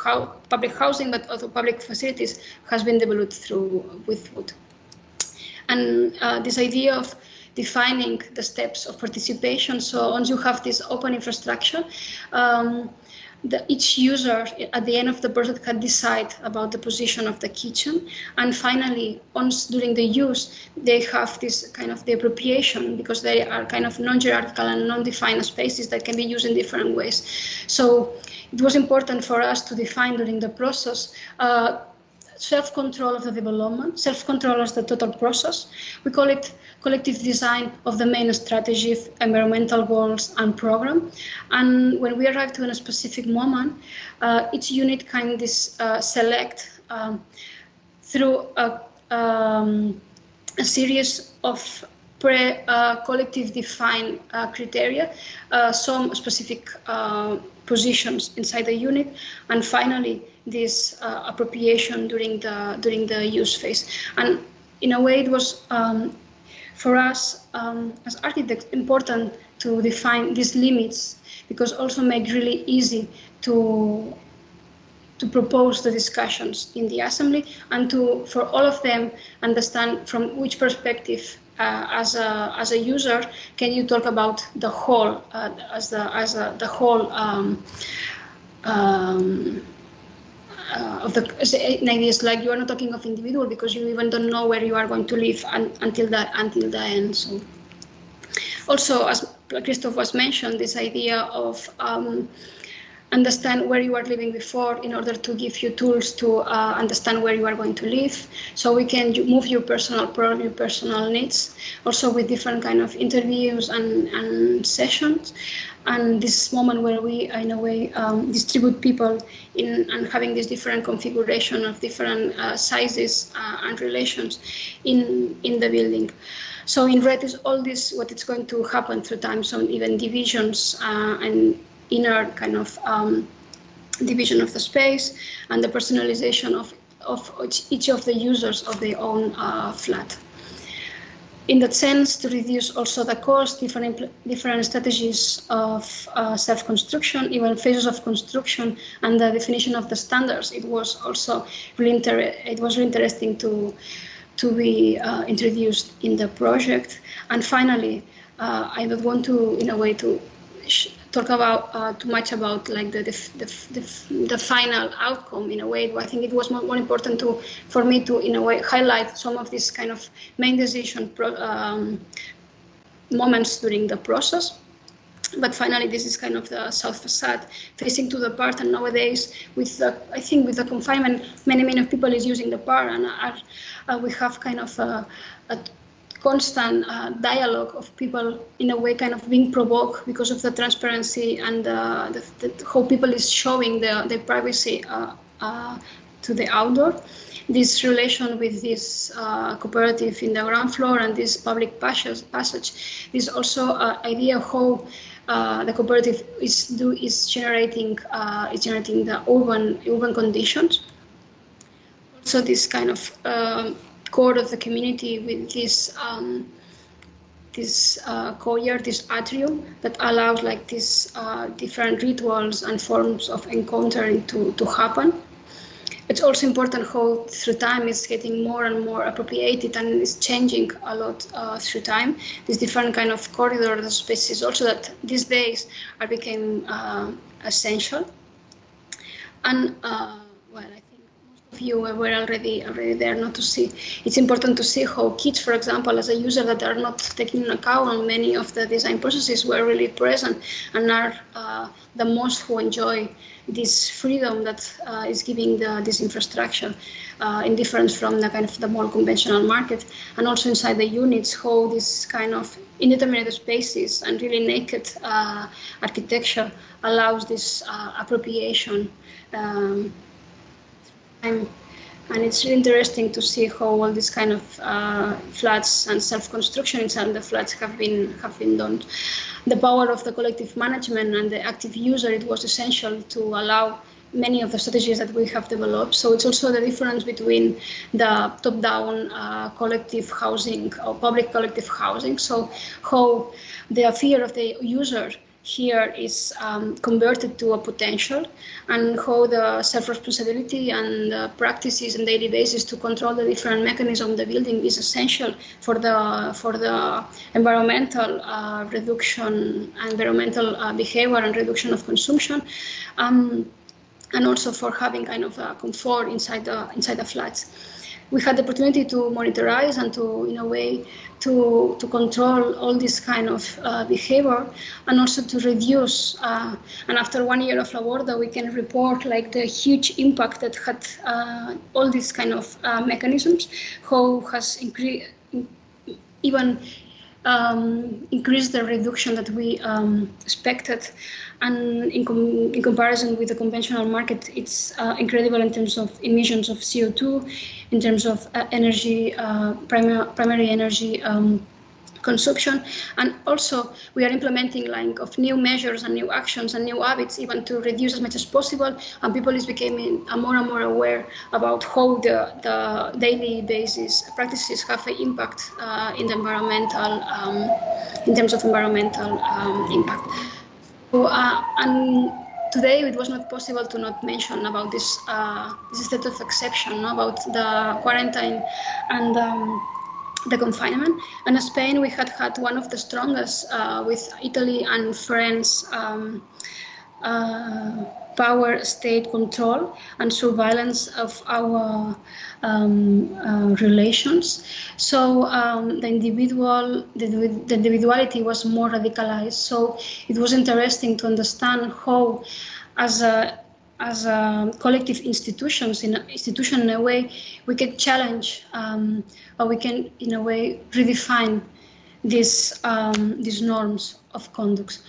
public housing but also public facilities has been developed with wood. And this idea of defining the steps of participation. So once you have this open infrastructure, each user at the end of the project can decide about the position of the kitchen. And finally, once during the use, they have this kind of the appropriation, because they are kind of non-hierarchical and non-defined spaces that can be used in different ways. So it was important for us to define during the process self-control of the development, self-control as the total process. We call it collective design of the main strategy, environmental goals and program. And when we arrive to a specific moment, each unit can select through a series of collective defined criteria, some specific positions inside the unit, and finally this appropriation during the use phase. And in a way, it was for us as architects important to define these limits, because also make really easy to propose the discussions in the assembly, and for all of them understand from which perspective as a user can you talk about the whole the whole of the ideas. Like, you are not talking of individual because you even don't know where you are going to live until the end. So also, as Christoph was mentioned, this idea of understand where you are living before in order to give you tools to understand where you are going to live, so we can move your personal needs, also with different kind of interviews and sessions. And this moment where we, in a way, distribute people and having this different configuration of different sizes and relations in the building. So in red is all this, what is going to happen through time, so even divisions and inner kind of division of the space, and the personalization of each of the users of their own flat. In that sense, to reduce also the cost, different strategies of self-construction, even phases of construction, and the definition of the standards, it was also really interesting to be introduced in the project. And finally, I don't want to, in a way, to talk about too much about like the final outcome. In a way, I think it was more important for me to, in a way, highlight some of these kind of main decision moments during the process. But finally, this is kind of the south facade facing to the park, and nowadays, with the, I think with the confinement, many of people is using the park, and we have kind of a constant dialogue of people, in a way, kind of being provoked because of the transparency and how people is showing their privacy to the outdoor. This relation with this cooperative in the ground floor and this public passage. This also idea of how the cooperative is generating the urban conditions. Also, this kind of core of the community with this courtyard, this atrium that allows like these different rituals and forms of encountering to happen. It's also important how through time it's getting more and more appropriated, and it's changing a lot through time. These different kind of corridor spaces also that these days are became essential. And well, I think most of you were already there, not to see. It's important to see how kids, for example, as a user that are not taking into account many of the design processes, were really present and are the most who enjoy this freedom that is giving this infrastructure, in difference from the kind of the more conventional market. And also inside the units, how this kind of indeterminate spaces and really naked architecture allows this appropriation. And it's really interesting to see how all these kind of flats and self-construction inside the flats have been done. The power of the collective management and the active user, it was essential to allow many of the strategies that we have developed. So it's also the difference between the top-down collective housing or public collective housing. So how the fear of the user here is converted to a potential, and how the self-responsibility and the practices on daily basis to control the different mechanisms of the building is essential for the environmental reduction, environmental behavior and reduction of consumption, and also for having kind of a comfort inside the flats. we had the opportunity to monitorize and to, in a way, to control all this kind of behavior, and also to reduce. And after 1 year of LaBorda, we can report like the huge impact that had all these kind of mechanisms, how has even increased the reduction that we expected. And in comparison with the conventional market, it's incredible in terms of emissions of CO2, in terms of energy, primary energy consumption. And also we are implementing like of new measures and new actions and new habits, even to reduce as much as possible. And people is becoming more and more aware about how the daily basis practices have an impact in the environmental, in terms of environmental impact. So, and today it was not possible to not mention about this state of exception, about the quarantine and the confinement. And in Spain, we had one of the strongest, with Italy and France, power state control and surveillance of our relations. So the individuality was more radicalized. So it was interesting to understand how, as a collective institution in a way, we can challenge or we can in a way redefine these norms of conduct.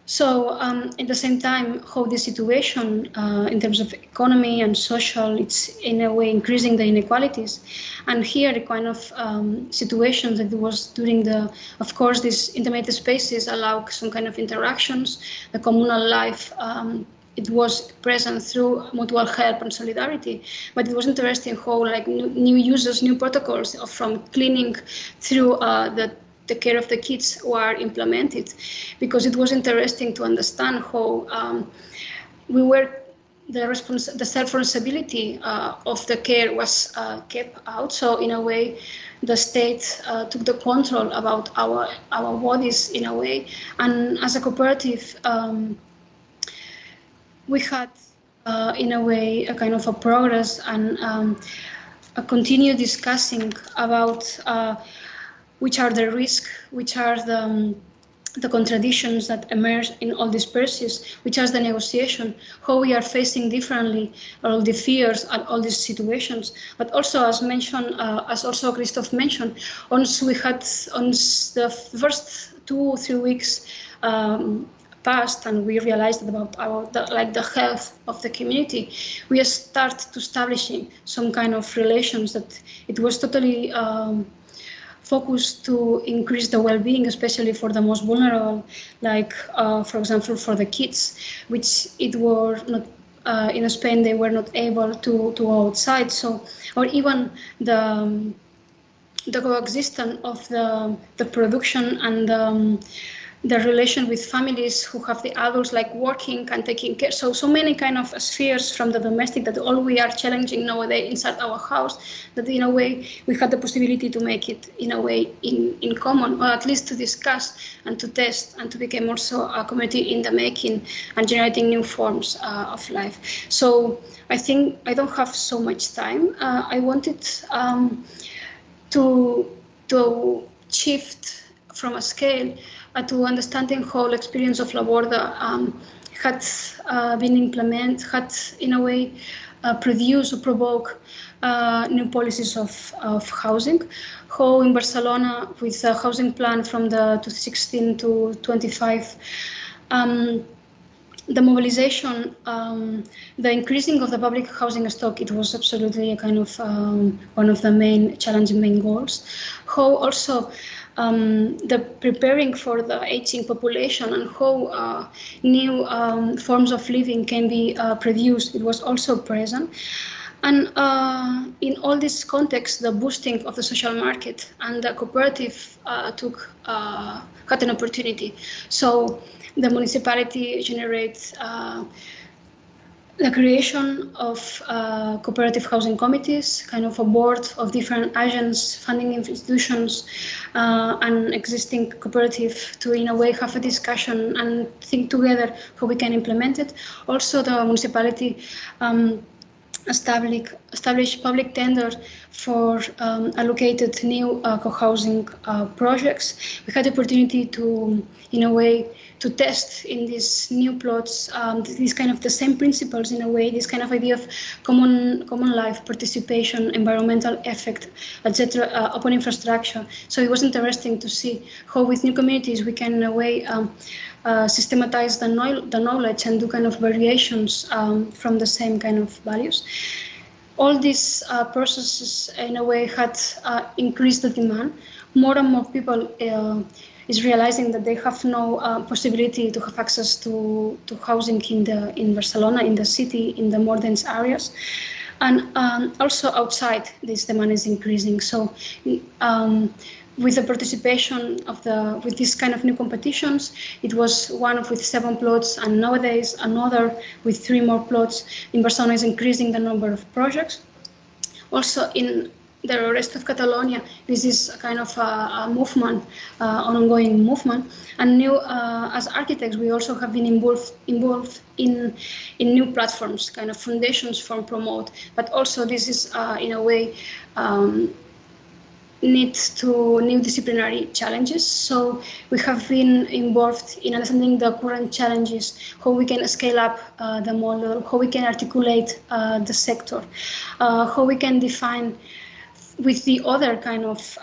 So at the same time, how the situation in terms of economy and social, it's in a way increasing the inequalities. And here a kind of situation that was during of course, these intimate spaces allow some kind of interactions, the communal life, it was present through mutual help and solidarity. But it was interesting how like new users, new protocols from cleaning through the care of the kids were implemented, because it was interesting to understand how the self-responsibility of the care was kept out. So in a way, the state took the control about our bodies in a way. And as a cooperative, we had in a way a kind of a progress and a continued discussing about which are the risks, which are the contradictions that emerge in all these processes, which are the negotiation, how we are facing differently all the fears and all these situations. But also, as mentioned, as also Christoph mentioned, once we had, once the first 2 or 3 weeks passed and we realized about the health of the community, we start to establishing some kind of relations that it was totally focused to increase the well-being, especially for the most vulnerable, like for example for the kids, which it were not in Spain, they were not able to go outside. So, or even the coexistence of the production and the relation with families who have the adults like working and taking care. So many kind of spheres from the domestic that all we are challenging nowadays inside our house, that in a way we had the possibility to make it in a way in common, or at least to discuss and to test and to become also a community in the making and generating new forms of life. So I think I don't have so much time. I wanted to shift from a scale to understanding how the experience of LaBorda had been implemented, had in a way produced or provoked new policies of housing. How in Barcelona, with the housing plan from the 2016 to 25, the mobilization, the increasing of the public housing stock, it was absolutely a kind of one of the main goals. How also the preparing for the aging population and how new forms of living can be produced, it was also present. And in all this context, the boosting of the social market and the cooperative had an opportunity. So the municipality generates the creation of cooperative housing committees, kind of a board of different agents, funding institutions, and existing cooperative to in a way have a discussion and think together how we can implement it. Also, the municipality established public tender for allocated new co-housing projects. We had the opportunity to, in a way, to test in these new plots these kind of the same principles in a way, this kind of idea of common life, participation, environmental effect, etc., open infrastructure. So it was interesting to see how with new communities we can in a way systematize the knowledge and do kind of variations from the same kind of values. All these processes in a way had increased the demand. More and more people is realizing that they have no possibility to have access to housing in Barcelona, in the city, in the more dense areas. And also outside, this demand is increasing. So with the participation of with this kind of new competitions, it was one with 7 plots, and nowadays another with 3 more plots in Barcelona is increasing the number of projects. Also in the rest of Catalonia, this is a kind of a movement, an ongoing movement. And new, as architects, we also have been involved in new platforms, kind of foundations for promote. But also this is in a way needs to new disciplinary challenges. So we have been involved in understanding the current challenges, how we can scale up the model, how we can articulate the sector, how we can define with the other kind of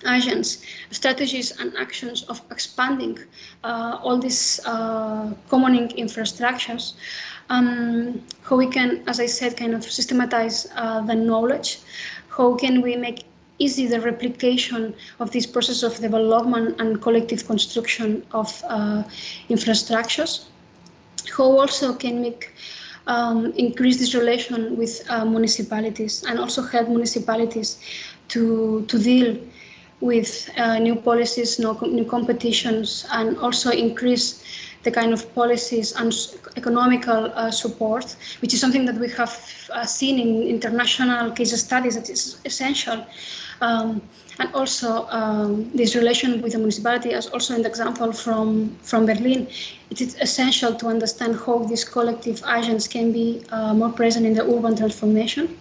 agents, strategies and actions of expanding all these common infrastructures, how we can, as I said, kind of systematize the knowledge, how can we make easy the replication of this process of development and collective construction of infrastructures, how also can make increase this relation with municipalities and also help municipalities to deal with new policies, new competitions, and also increase the kind of policies and economical support, which is something that we have seen in international case studies that is essential. And also this relation with the municipality, as also in the example from Berlin, it is essential to understand how these collective agents can be more present in the urban transformation.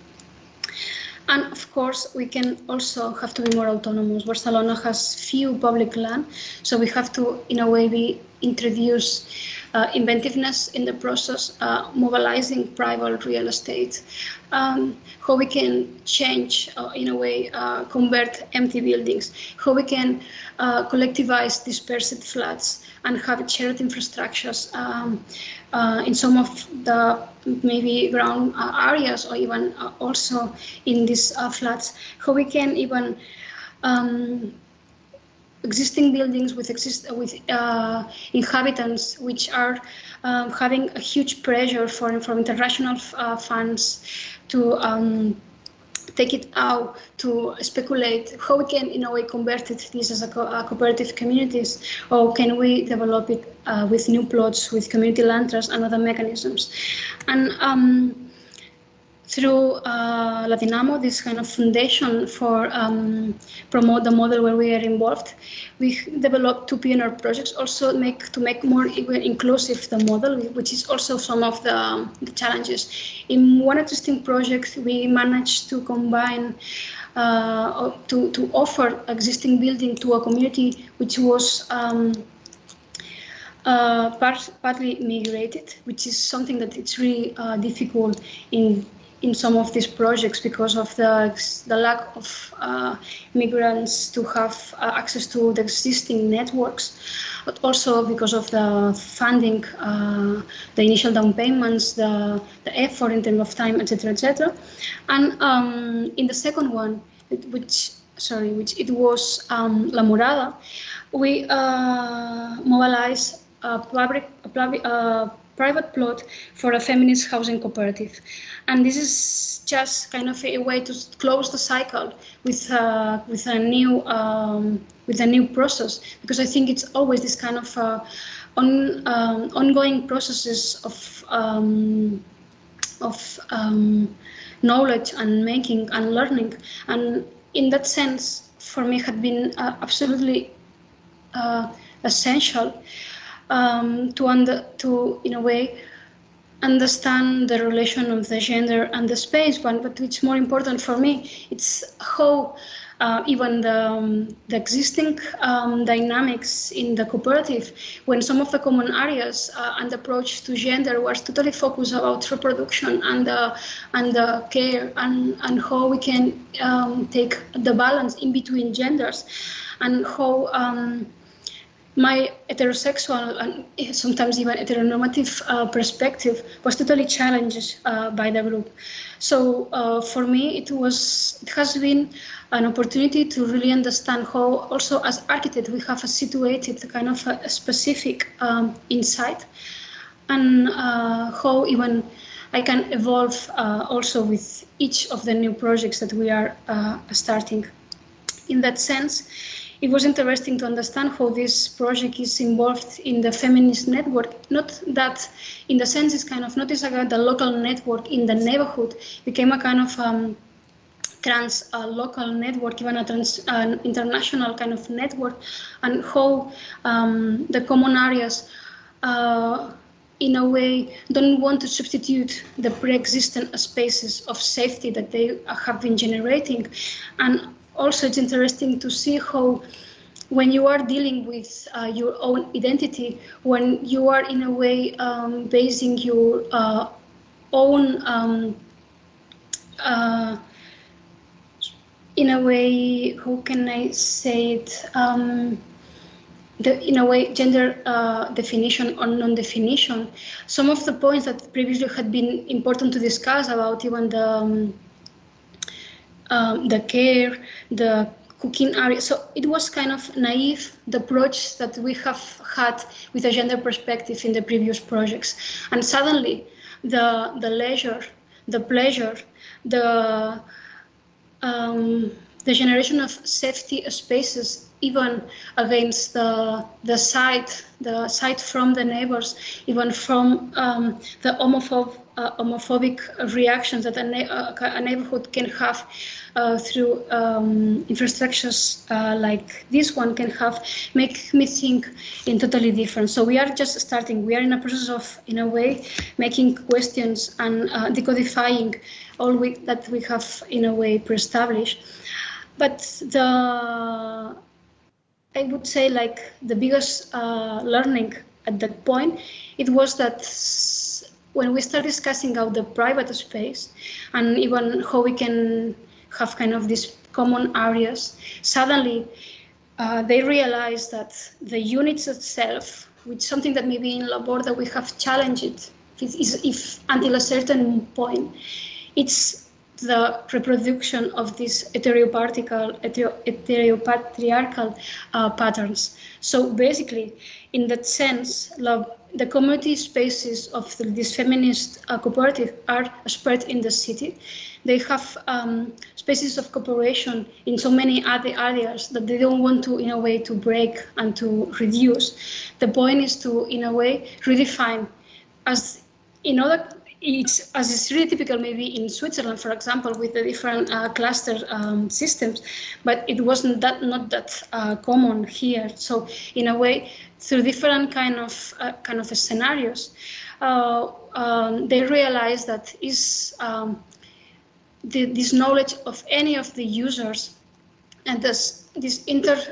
And of course, we can also have to be more autonomous. Barcelona has few public land, so we have to, in a way, introduce inventiveness in the process, mobilizing private real estate, how we can change, in a way, convert empty buildings, how we can collectivize dispersed flats and have shared infrastructures in some of the maybe ground areas, or even also in these flats, how we can even existing buildings with inhabitants which are having a huge pressure from international funds to take it out, to speculate, how we can, in a way, convert this as a cooperative communities, or can we develop it with new plots, with community land trusts and other mechanisms. And through Latinamo, this kind of foundation for promote the model where we are involved, we developed 2 pioneer projects also to make more inclusive the model, which is also some of the challenges. In one existing project, we managed to combine to offer existing building to a community which was partly migrated, which is something that it's really difficult in some of these projects because of the lack of migrants to have access to the existing networks, but also because of the funding, the initial down payments, the effort in terms of time, etc., etc. And in the second one, which it was La Morada, we mobilized a private plot for a feminist housing cooperative. And this is just kind of a way to close the cycle with a new process, because I think it's always this kind of ongoing processes of knowledge and making and learning. And in that sense, for me, had been absolutely essential to in a way understand the relation of the gender and the space, but it's more important for me, it's how even the existing dynamics in the cooperative, when some of the common areas and approach to gender was totally focused about reproduction and the care and how we can take the balance in between genders, and how my heterosexual and sometimes even heteronormative perspective was totally challenged by the group. So for me, it has been an opportunity to really understand how also as architects we have a situated kind of a specific insight, and how even I can evolve also with each of the new projects that we are starting. In that sense, it was interesting to understand how this project is involved in the feminist network. Not that, in the sense, it's kind of not like the local network in the neighborhood, became a kind of trans local network, even an international kind of network, and how the common areas in a way don't want to substitute the pre-existent spaces of safety that they have been generating. And also, it's interesting to see how, when you are dealing with your own identity, when you are in a way basing your own, in a way, how can I say it? In a way, gender definition or non-definition. Some of the points that previously had been important to discuss about even the care, the cooking area. So it was kind of naive, the approach that we have had with a gender perspective in the previous projects. And suddenly the leisure, the pleasure, the generation of safety spaces, even against the side from the neighbors, even from the homophobic reactions that a neighborhood can have through infrastructures like this one can have, make me think in totally different. So we are just starting. We are in a process of, in a way, making questions and decodifying all that we have, in a way, pre-established. But I would say, like, the biggest learning at that point, it was that when we start discussing out the private space and even how we can have kind of these common areas, suddenly they realize that the units itself, which is something that maybe in LaBorda we have challenged it, if until a certain point, it's the reproduction of these heteropatriarchal patterns. So basically, in that sense, the community spaces of this feminist cooperative are spread in the city. They have spaces of cooperation in so many other areas that they don't want to, in a way, to break and to reduce. The point is to, in a way, redefine, as in other. As is really typical maybe in Switzerland, for example, with the different cluster systems, but it wasn't not that common here. So in a way, through different kind of scenarios, they realize that is this knowledge of any of the users and this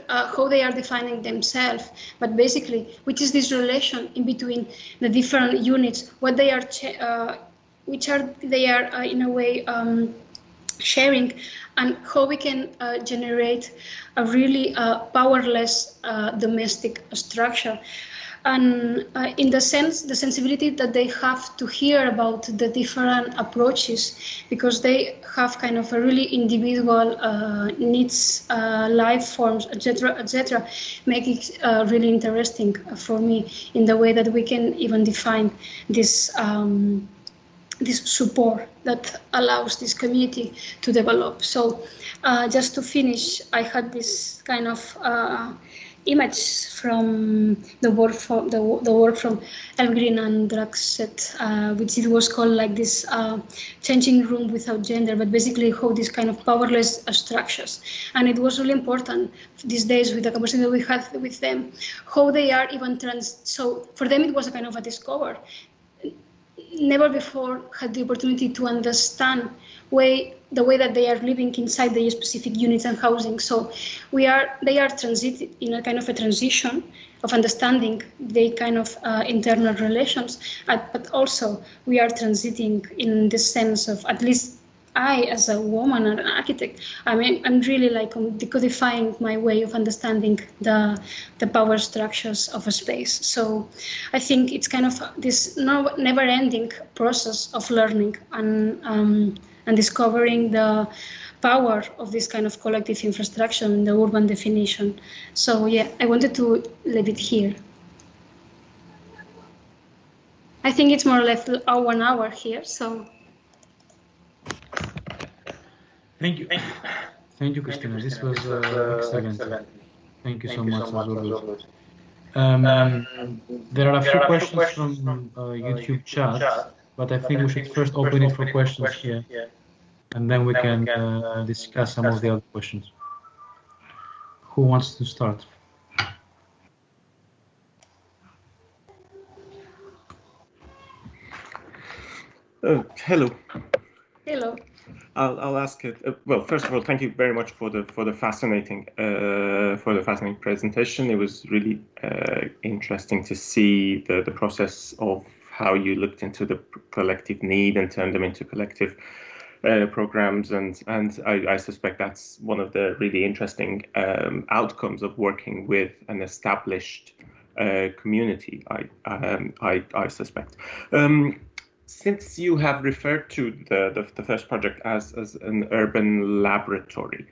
how they are defining themselves, but basically, which is this relation in between the different units, what they are, in a way sharing, and how we can generate a really powerless domestic structure. And in the sense, the sensibility that they have to hear about the different approaches, because they have kind of a really individual needs, life forms, etc., make it really interesting for me in the way that we can even define this this support that allows this community to develop. So just to finish, I had this kind of image from the work from Elgrin and Draxet, which it was called like this changing room without gender, but basically how this kind of powerless structures. And it was really important these days with the conversation that we had with them, how they are even trans. So for them it was a kind of a discover. never before had the opportunity to understand the way that they are living inside the specific units and housing. So they are transiting in a kind of a transition of understanding the kind of internal relations, but also we are transiting in the sense of, at least I, as a woman and an architect, I'm really like decodifying my way of understanding the power structures of a space. So I think it's kind of this never-ending process of learning and discovering the power of this kind of collective infrastructure in the urban definition. So yeah, I wanted to leave it here. I think it's more or less 1 hour here, so. Thank you. Thank you, Cristina. This was excellent. Thank you so much, as always. There are a few questions from YouTube chat, but I think we should first open it for questions here, and then we can discuss some of the other questions. Who wants to start? Hello. Hello. I'll ask it. Well, first of all, thank you very much for the fascinating presentation. It was really interesting to see the process of how you looked into the collective need and turned them into collective programs, and I suspect that's one of the really interesting outcomes of working with an established community. I suspect. Since you have referred to the first project as an urban laboratory,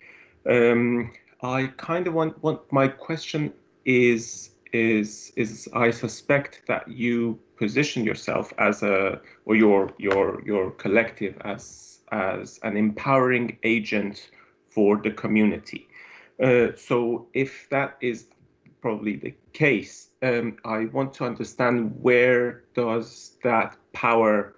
I kind of want my question is I suspect that you position yourself as or your collective as an empowering agent for the community. So if that is probably the case, I want to understand where does that power,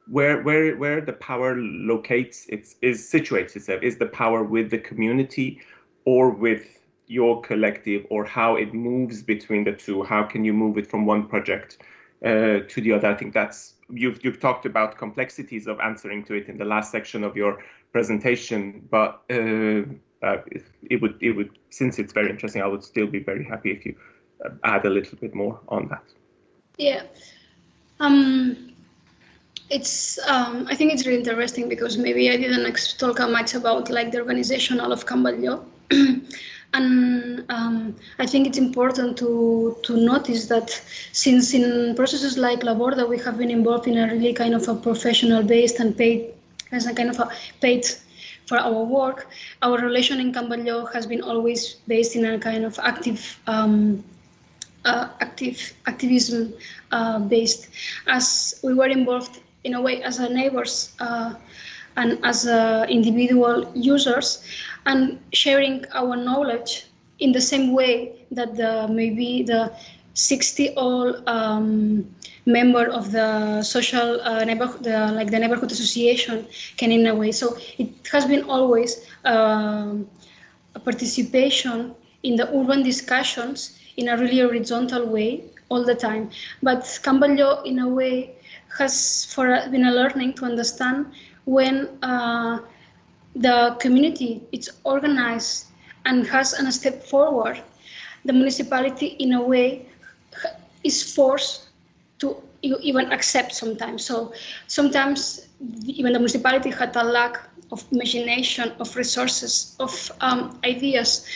where the power locates situates itself. Is the power with the community or with your collective, or how it moves between the two? How can you move it from one project to the other? I think that's you've talked about complexities of answering to it in the last section of your presentation, but it would, since it's very interesting, I would still be very happy if you add a little bit more on that. Yeah. It's I think it's really interesting because maybe I didn't talk much about like the organizational of Cambodia. And I think it's important to notice that since in processes like LaBorda we have been involved in a really kind of a professional based and paid as a kind of a paid for our work, our relation in Cambodia has been always based in a kind of activism based, as we were involved in a way as neighbors and as individual users, and sharing our knowledge in the same way that maybe the 60 all member of the social neighborhood, the neighborhood association can in a way. So it has been always a participation in the urban discussions in a really horizontal way all the time. But Cambodia in a way has been a learning to understand when the community is organized and has a step forward, the municipality in a way is forced to even accept sometimes. So sometimes even the municipality had a lack of imagination, of resources, of ideas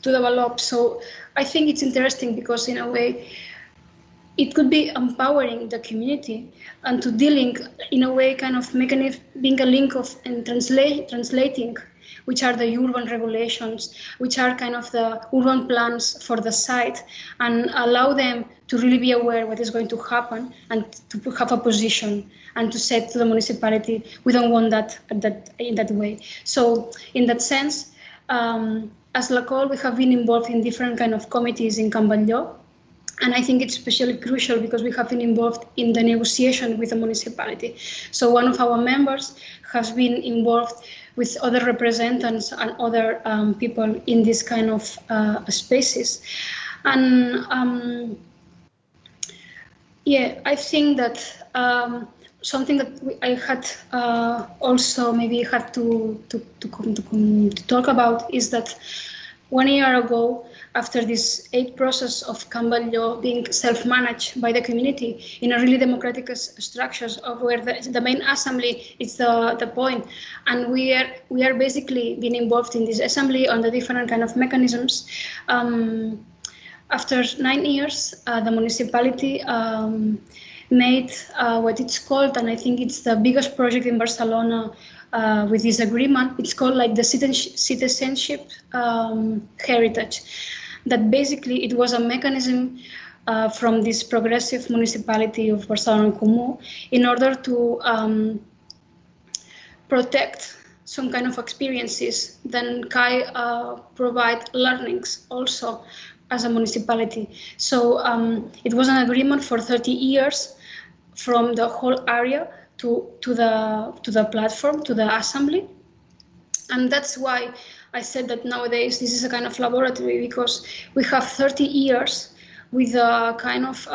to develop. So I think it's interesting because in a way it could be empowering the community and to dealing in a way kind of mechanism, being a link of and translating which are the urban regulations, which are kind of the urban plans for the site, and allow them to really be aware what is going to happen and to have a position and to say to the municipality, we don't want that in that way. So in that sense, as Lacol, we have been involved in different kind of committees in Cambodia. And I think it's especially crucial because we have been involved in the negotiation with the municipality. So one of our members has been involved with other representatives and other people in this kind of spaces. And yeah, I think that something that I had also maybe had to talk about is that 1 year ago, after this 8th process of Camballo being self-managed by the community in a really democratic structures of where the main assembly is the point, and we are basically being involved in this assembly on the different kind of mechanisms. After 9 years, the municipality made what it's called, and I think it's the biggest project in Barcelona with this agreement. It's called like the citizenship heritage. That basically it was a mechanism from this progressive municipality of Barcelona Comú in order to protect some kind of experiences. Then CAI provide learnings also as a municipality. So it was an agreement for 30 years from the whole area to the platform, to the assembly. And that's why I said that nowadays this is a kind of laboratory, because we have 30 years with a kind of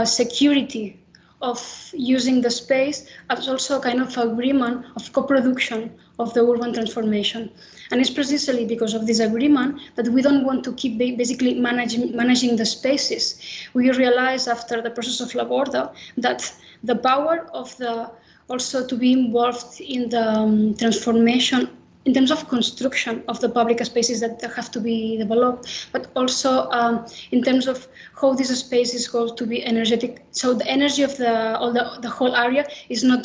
security of using the space as also a kind of agreement of co-production of the urban transformation. And it's precisely because of this agreement that we don't want to keep basically managing the spaces. We realized after the process of LaBorda that the power of also to be involved in the transformation in terms of construction of the public spaces that have to be developed, but also in terms of how this space is going to be energetic. So the energy of the whole area is not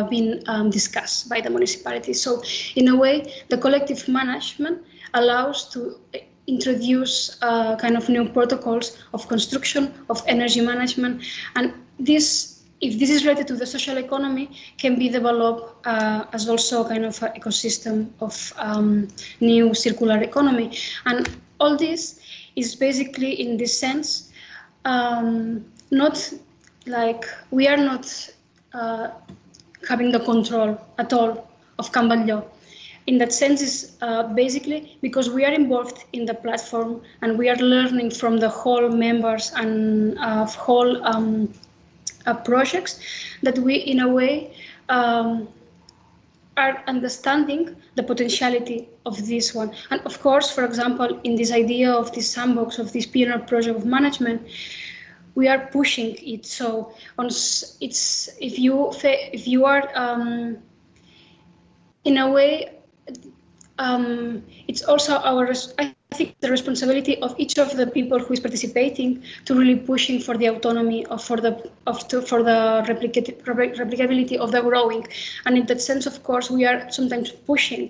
being discussed by the municipality. So in a way, the collective management allows to introduce kind of new protocols of construction, of energy management, and this, if this is related to the social economy, can be developed as also kind of an ecosystem of new circular economy. And all this is basically in this sense, not like we are not having the control at all of Camballo. In that sense, is basically because we are involved in the platform and we are learning from the whole members and whole projects, that we in a way are understanding the potentiality of this one. And of course, for example, in this idea of this sandbox, of this pioneer project of management, we are pushing it. So it's if you are in a way, it's also I think the responsibility of each of the people who is participating to really pushing for the autonomy for the replicability of the growing. And in that sense, of course, we are sometimes pushing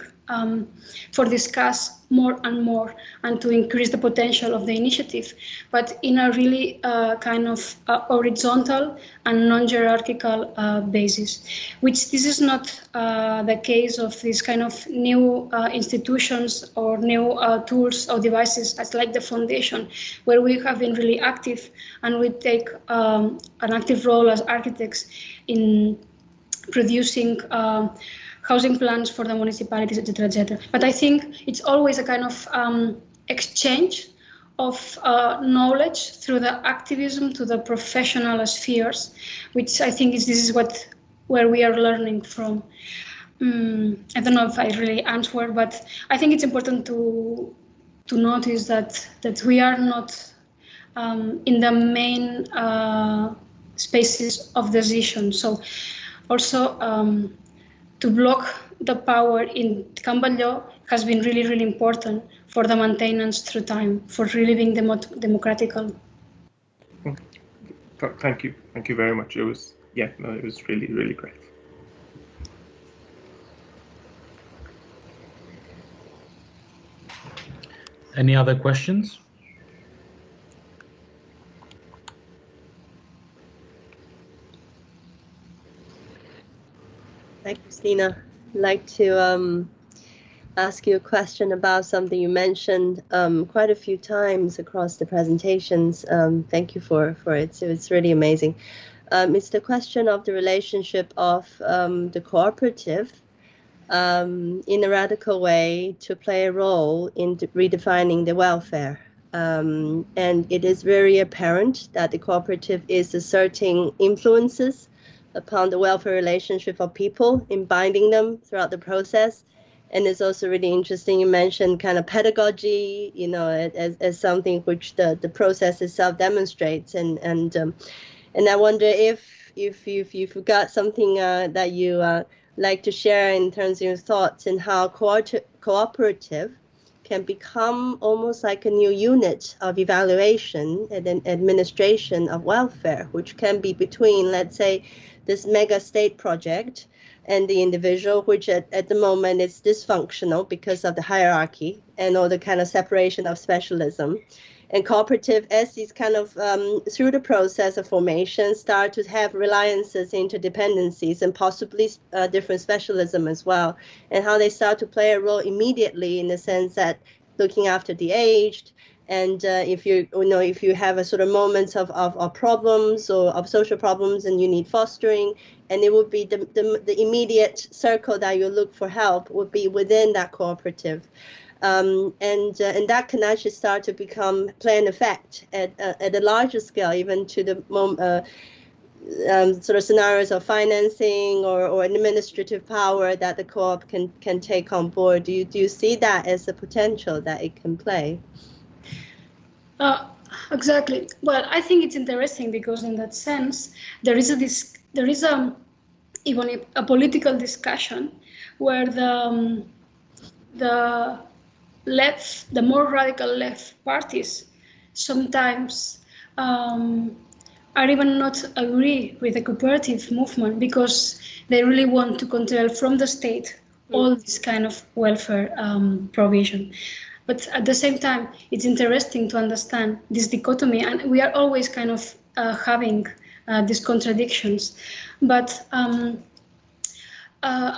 for discuss more and more and to increase the potential of the initiative, but in a really kind of horizontal and non-hierarchical basis, which this is not the case of this kind of new institutions or new tools or devices as like the foundation, where we have been really active and we take an active role as architects in producing housing plans for the municipalities, etc., etc. But I think it's always a kind of exchange of knowledge through the activism to the professional spheres, which I think this is where we are learning from. I don't know if I really answered, but I think it's important to notice that we are not in the main spaces of decision. So also to block the power in Camballo has been really, really important for the maintenance through time, for really being democratical. Thank you very much. It was it was really, really great. Any other questions? Hi, Cristina. I'd like to ask you a question about something you mentioned quite a few times across the presentations. Thank you for it. So it's really amazing. It's the question of the relationship of the cooperative in a radical way to play a role in redefining the welfare. And it is very apparent that the cooperative is asserting influences upon the welfare relationship of people in binding them throughout the process. And it's also really interesting, you mentioned kind of pedagogy, you know, as something which the process itself demonstrates. And I wonder if you've got something that you like to share in terms of your thoughts and how cooperative can become almost like a new unit of evaluation and administration of welfare, which can be between, let's say, this mega state project and the individual, which at the moment is dysfunctional because of the hierarchy and all the kind of separation of specialism. And cooperative, as these kind of, through the process of formation, start to have reliances, interdependencies, and possibly different specialism as well, and how they start to play a role immediately in the sense that looking after the aged, and if you have a sort of moments of problems or of social problems and you need fostering, and it would be the immediate circle that you look for help would be within that cooperative. And that can actually start to play an effect at a larger scale, even to the sort of scenarios of financing or administrative power that the co-op can take on board. Do you see that as a potential that it can play? Exactly. Well, I think it's interesting because in that sense there is even a political discussion where the left, the more radical left parties sometimes are even not agree with the cooperative movement because they really want to control from the state all this kind of welfare provision. But at the same time, it's interesting to understand this dichotomy, and we are always kind of having these contradictions. But I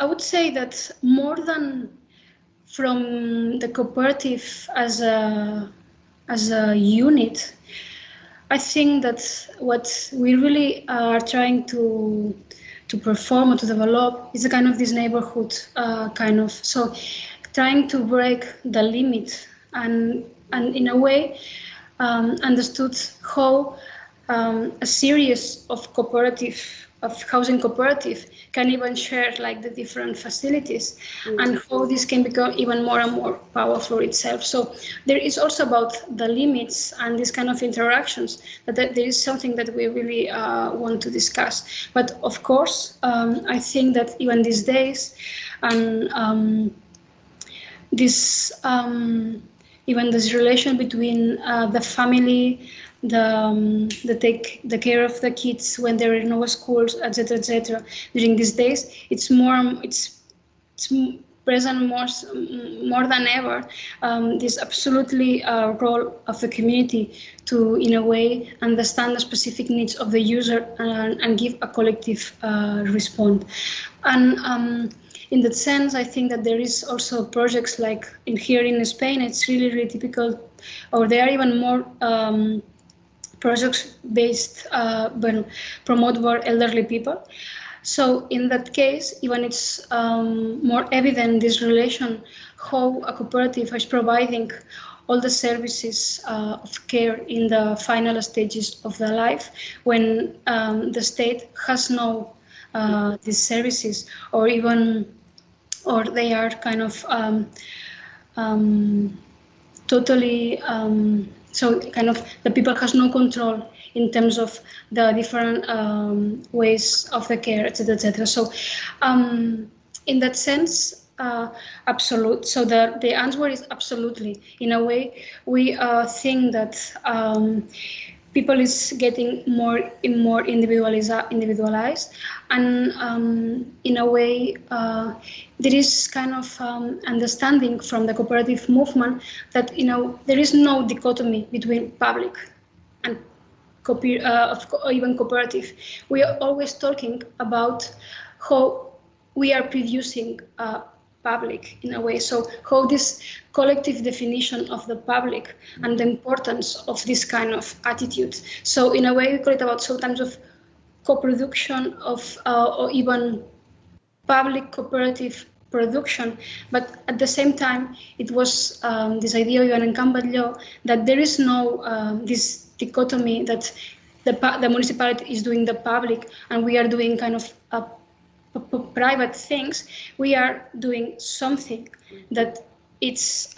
would say that more than from the cooperative as a unit, I think that what we really are trying to perform or to develop is a kind of this neighborhood so trying to break the limit and in a way understood how a series of housing cooperative can even share like the different facilities and how this can become even more and more powerful itself. So there is also about the limits and this kind of interactions that there is something that we really want to discuss. But of course, I think that even these days and even this relation between the family, the take the care of the kids when there are no schools, etc. During these days, it's present more than ever. This absolutely role of the community to, in a way, understand the specific needs of the user and give a collective response. And in that sense, I think that there is also projects like here in Spain. It's really typical, or there are even more projects based promote for elderly people. So in that case, even it's more evident this relation, how a cooperative is providing all the services of care in the final stages of the life when the state has no these services, or they are kind of totally so kind of the people has no control in terms of the different ways of the care, etc. So in that sense, absolute. So the answer is absolutely. In a way, we think that people is getting more individualized, and in a way, there is kind of understanding from the cooperative movement that there is no dichotomy between public and even cooperative. We are always talking about how we are producing public in a way. So how this collective definition of the public and the importance of this kind of attitude. So in a way, we call it about sometimes of co-production of or even public cooperative production, but at the same time, it was this idea even in Campbell law that there is no this dichotomy that the municipality is doing the public, and we are doing kind of private things. We are doing something that it's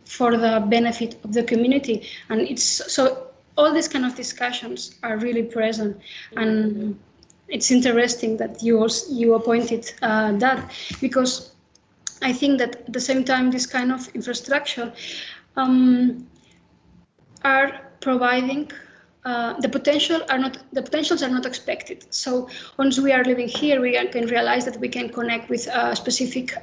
for the benefit of the community, and it's so all these kind of discussions are really present, and it's interesting that you appointed that, because I think that at the same time this kind of infrastructure are providing the potentials are not expected. So once we are living here, we can realize that we can connect with a specific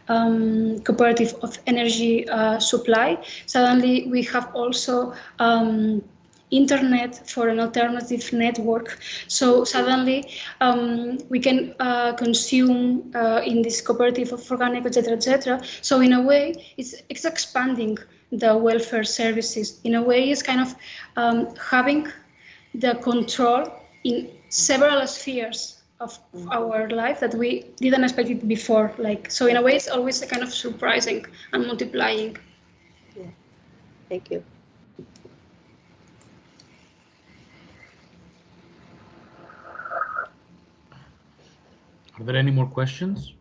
cooperative of energy supply. Suddenly we have also internet for an alternative network. So suddenly we can consume in this cooperative of organic, etc. So in a way, it's expanding the welfare services. In a way, it's kind of having the control in several spheres of our life that we didn't expect it before. Like, so in a way, it's always a kind of surprising and multiplying. Yeah. Thank you. Are there any more questions?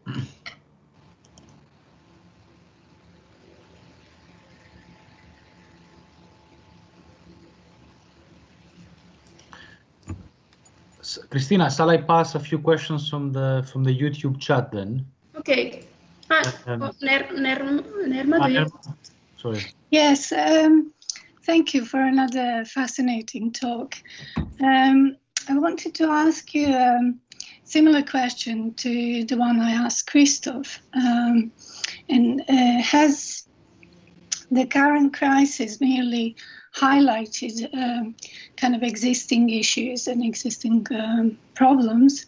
Cristina, shall I pass a few questions from the YouTube chat then? Okay. Nerma, do you? Sorry. Yes. Thank you for another fascinating talk. I wanted to ask you a similar question to the one I asked Christoph. Has the current crisis merely highlighted kind of existing issues and existing problems,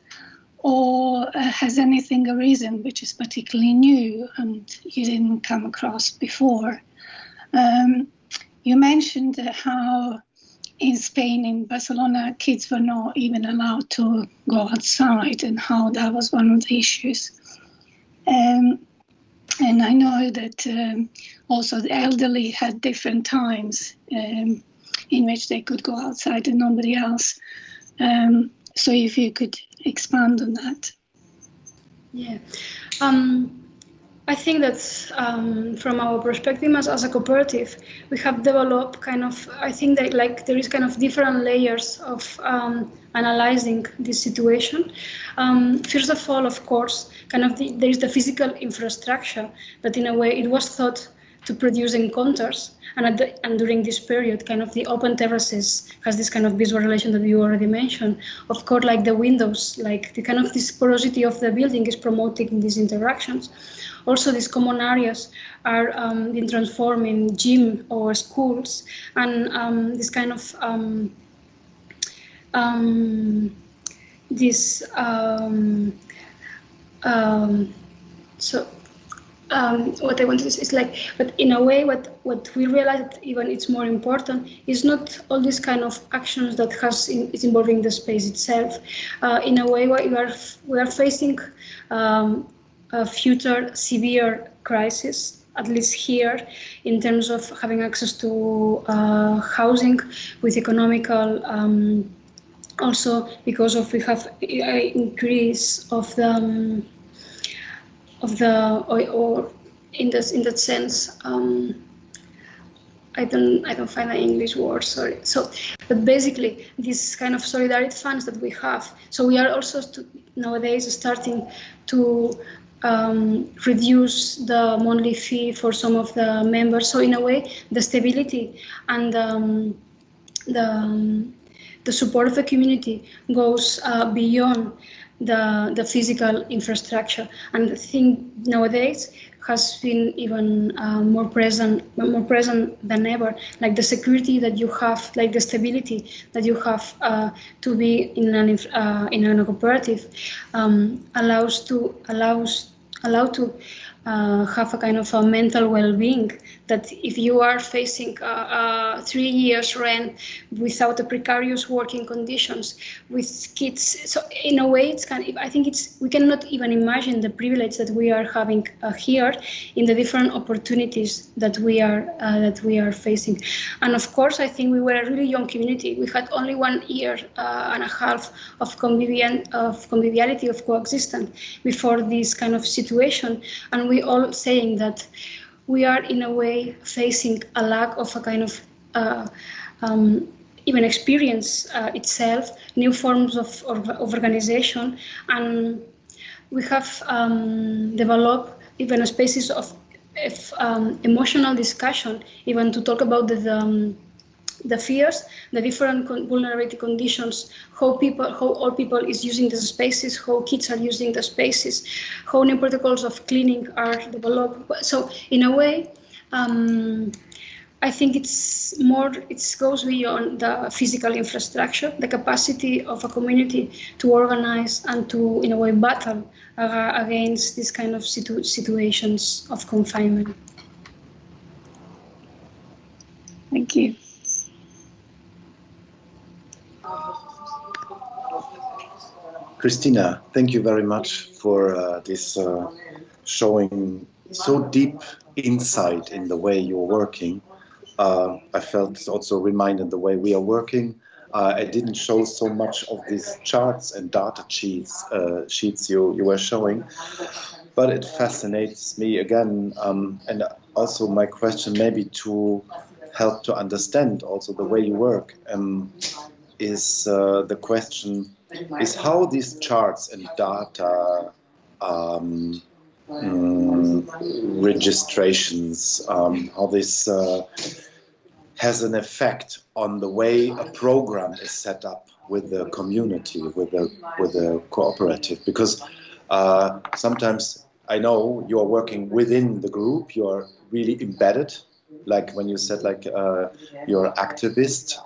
or has anything arisen which is particularly new and you didn't come across before? You mentioned how in Spain, in Barcelona, kids were not even allowed to go outside, and how that was one of the issues. And I know that also the elderly had different times in which they could go outside and nobody else. So if you could expand on that. Yeah. I think that from our perspective as a cooperative, we have developed kind of, I think that like there is kind of different layers of analyzing this situation. First of all, of course, kind of there is the physical infrastructure that in a way it was thought to produce encounters, and during this period, kind of the open terraces has this kind of visual relation that you already mentioned. Of course, like the windows, like the kind of this porosity of the building is promoting these interactions. Also, these common areas are being transformed in gym or schools, and this kind of what I want to say is like, but in a way, what we realized even it's more important is not all these kind of actions that is involving the space itself. In a way, we are facing a future severe crisis, at least here, in terms of having access to housing with economical. Also, because we have increase of the or in that sense, I don't find an English word, sorry. So, but basically, this kind of solidarity funds that we have. So we are also nowadays starting to reduce the monthly fee for some of the members. So in a way, the stability and the support of the community goes beyond the physical infrastructure, and I think nowadays has been even more present than ever. Like the security that you have, like the stability that you have to be in a cooperative, allow to have a kind of a mental well-being that if you are facing 3 years rent without the precarious working conditions with kids, so in a way it's kind of, I think we cannot even imagine the privilege that we are having here in the different opportunities that we are facing. And of course, I think we were a really young community. We had only 1 year and a half of conviviality, of coexistence before this kind of situation, and we all saying that we are in a way facing a lack of a kind of even experience itself, new forms of organization, and we have developed even a spaces of emotional discussion, even to talk about the fears, the different vulnerability conditions, how all people is using the spaces, how kids are using the spaces, how new protocols of cleaning are developed. So in a way, I think it goes beyond the physical infrastructure, the capacity of a community to organize and to, in a way, battle against these kind of situations of confinement. Thank you. Cristina, thank you very much for this showing so deep insight in the way you're working. I felt also reminded the way we are working. I didn't show so much of these charts and data sheets you were showing, but it fascinates me again. And also my question, maybe to help to understand also the way you work, is the question is how these charts and data registrations, how this has an effect on the way a program is set up with the community, with the cooperative. Because sometimes I know you're working within the group, you're really embedded, like when you said like you're activist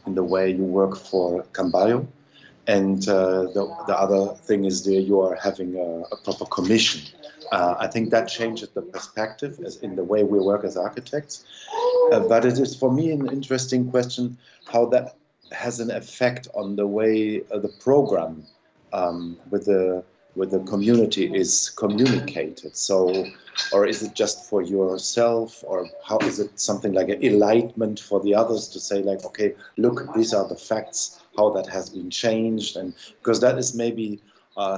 in the way you work for Camballo. And the other thing is that you are having a proper commission. I think that changes the perspective in the way we work as architects. But it is for me an interesting question how that has an effect on the way the program with the community is communicated. So, or is it just for yourself, or how is it something like an enlightenment for the others to say like, okay, look, these are the facts, how that has been changed? And because that is maybe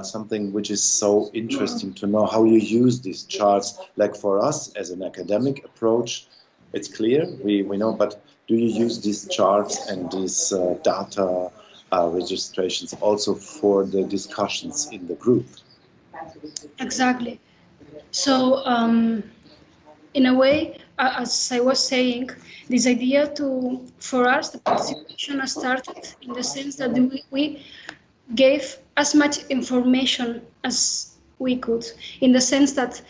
something which is so interesting to know how you use these charts. Like for us as an academic approach, it's clear, we know, but do you use these charts and these data registrations also for the discussions in the group? Exactly. So in a way, as I was saying, this idea for us, the participation started in the sense that we gave as much information as we could, in the sense that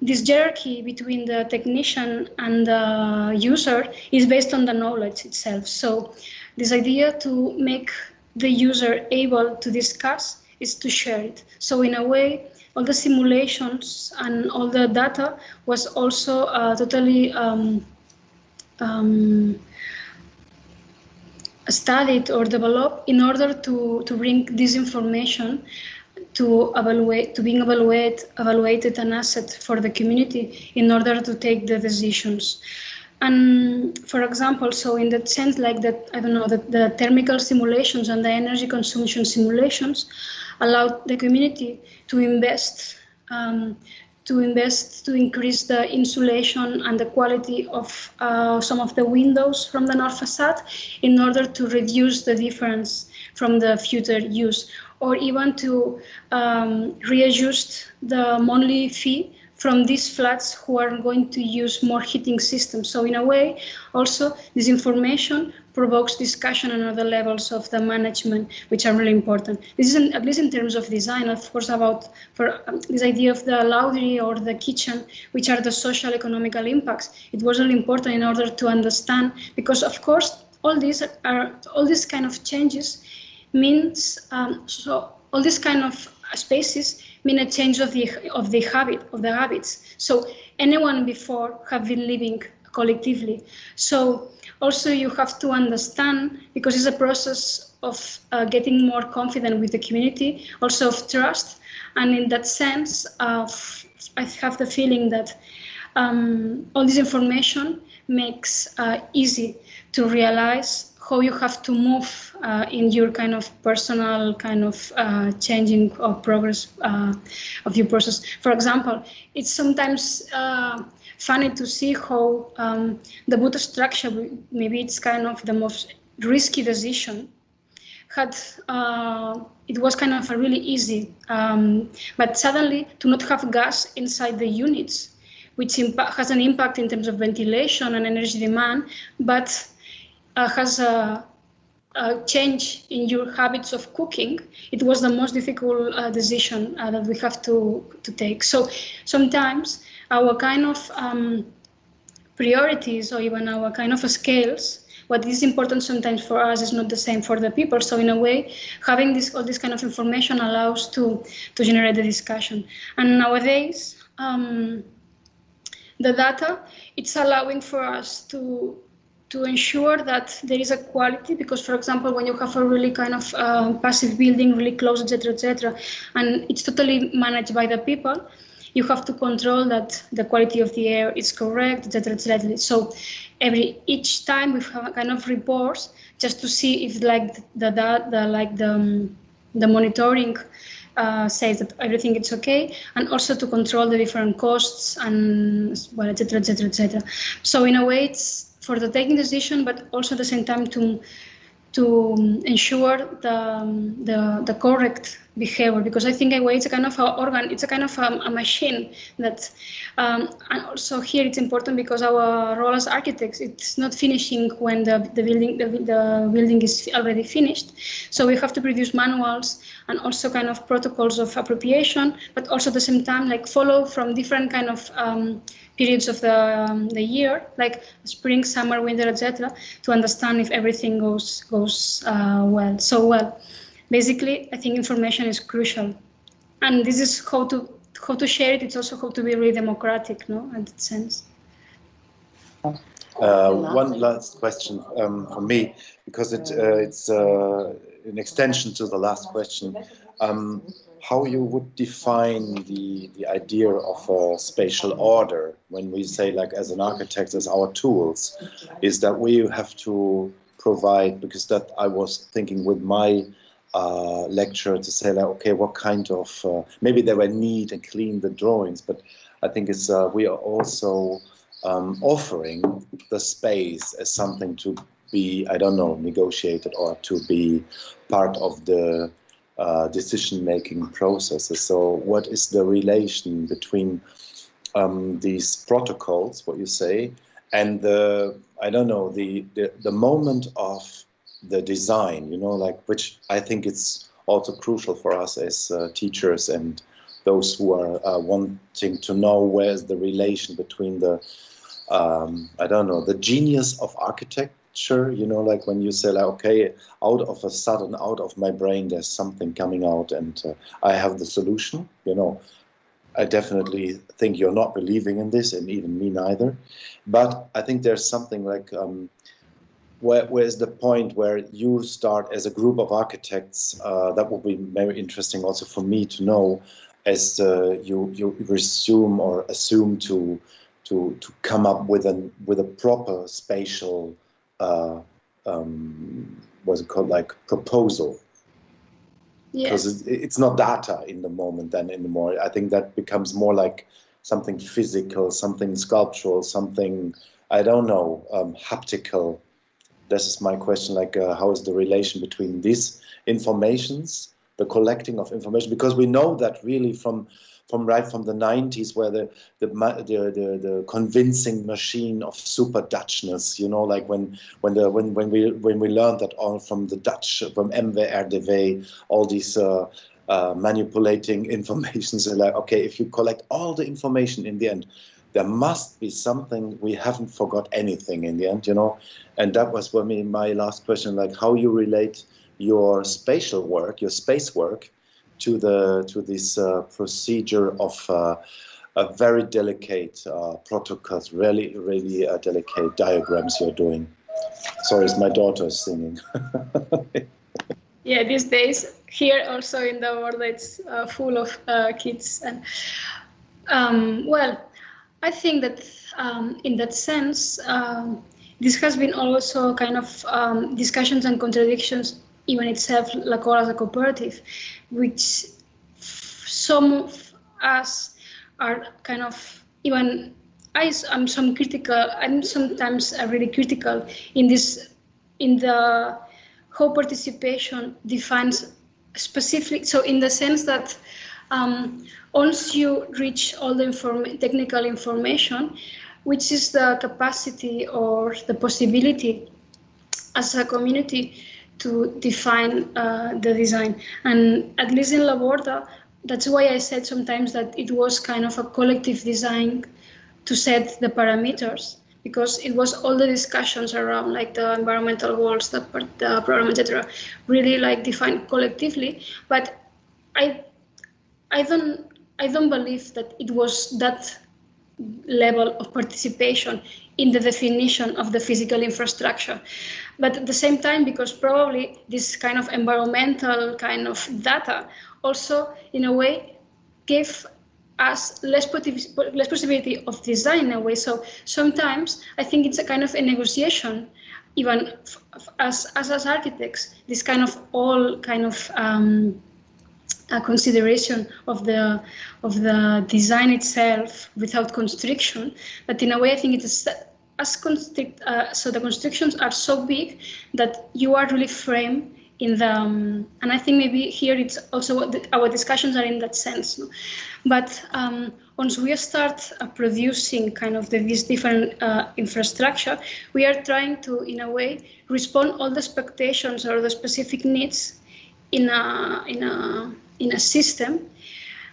this hierarchy between the technician and the user is based on the knowledge itself. So this idea to make the user able to discuss is to share it. So in a way, all the simulations and all the data was also totally studied or developed in order to bring this information to being evaluated an asset for the community in order to take the decisions. And for example, so in that sense, like that, I don't know, the thermical simulations and the energy consumption simulations allowed the community to invest, to increase the insulation and the quality of some of the windows from the north facade in order to reduce the difference from the future use, or even to readjust the monthly fee from these flats who are going to use more heating systems. So in a way, also this information provokes discussion on other levels of the management, which are really important. This is at least in terms of design, of course, for this idea of the laundry or the kitchen, which are the social economical impacts. It was really important in order to understand, because of course, all these kind of changes means, so all these kind of spaces mean a change of the habits. So anyone before have been living collectively. So also you have to understand, because it's a process of getting more confident with the community, also of trust. And in that sense, I have the feeling that all this information makes easy to realize how you have to move in your kind of personal kind of changing of progress of your process. For example, it's sometimes funny to see how the boot structure, maybe it's kind of the most risky decision, had it was kind of a really easy, but suddenly to not have gas inside the units, which has an impact in terms of ventilation and energy demand, but has a change in your habits of cooking. It was the most difficult decision that we have to take. So sometimes our kind of priorities, or even our kind of scales, what is important sometimes for us is not the same for the people. So in a way, having all this kind of information allows to generate the discussion. And nowadays, the data, it's allowing for us to ensure that there is a quality, because, for example, when you have a really kind of passive building, really close, etc., and it's totally managed by the people, you have to control that the quality of the air is correct, etc. So each time we have a kind of reports just to see if like the monitoring says that everything is okay, and also to control the different costs and well, etc. So in a way, it's for the taking decision, but also at the same time to ensure the correct behavior, because I think in a way it's a kind of an organ, it's a kind of a machine that, and also here it's important because our role as architects, it's not finishing when the building is already finished. So we have to produce manuals and also kind of protocols of appropriation, but also at the same time like follow from different kind of periods of the year, like spring, summer, winter, etc., to understand if everything goes well. So well, basically, I think information is crucial, and this is how to share it. It's also how to be really democratic, no, in that sense. One last question from me, because it's an extension to the last question. How you would define the idea of a spatial order when we say, like, as an architect, as our tools, is that we have to provide, because that I was thinking with my lecture to say, like, okay, what kind of, maybe they were neat and clean, the drawings, but I think it's we are also offering the space as something to be, I don't know, negotiated or to be part of the decision-making processes. So what is the relation between these protocols, what you say, and the, I don't know, the moment of the design, you know, like, which I think it's also crucial for us as teachers and those who are wanting to know where's the relation between the, I don't know, the genius of architecture, you know, like when you say, like, okay, out of a sudden, out of my brain, there's something coming out and I have the solution, you know. I definitely think you're not believing in this, and even me neither. But I think there's something like, where's the point where you start as a group of architects, that would be very interesting also for me to know, as you resume or assume to come up with a proper spatial what's it called, like, proposal. Because it's not data in the moment then anymore. I think that becomes more like something physical, something sculptural, something, I don't know, haptical. This is my question, like, how is the relation between these informations, the collecting of information? Because we know that really from right from the 90s, where the convincing machine of super Dutchness, you know, like when we learned that all from the Dutch, from MWRDW, all these manipulating information. So like, okay, if you collect all the information in the end, there must be something, we haven't forgot anything in the end, you know. And that was for me my last question, like how you relate your spatial work, your space work, to this procedure of a very delicate protocols, really delicate diagrams you're doing. Sorry, it's my daughter singing. Yeah, these days here also in the world it's full of kids. And well, I think that in that sense, this has been also kind of discussions and contradictions even itself, Lacol as a cooperative, which some of us are kind of, even I'm sometimes really critical in the how participation defines specific, so in the sense that once you reach all the technical information, which is the capacity or the possibility as a community to define the design. And at least in LaBorda, that's why I said sometimes that it was kind of a collective design to set the parameters, because it was all the discussions around like the environmental goals, the program, etc., really like defined collectively. But I don't believe that it was that level of participation in the definition of the physical infrastructure. But at the same time, because probably this kind of environmental kind of data also in a way gave us less possibility of design in a way. So sometimes I think it's a kind of a negotiation, even as architects, this kind of all kind of a consideration of the design itself without constriction. But in a way, I think it is as so the constrictions are so big that you are really framed in the and I think maybe here it's also our discussions are in that sense. No? But once we start producing kind of this different infrastructure, we are trying to, in a way, respond all the expectations or the specific needs in a system,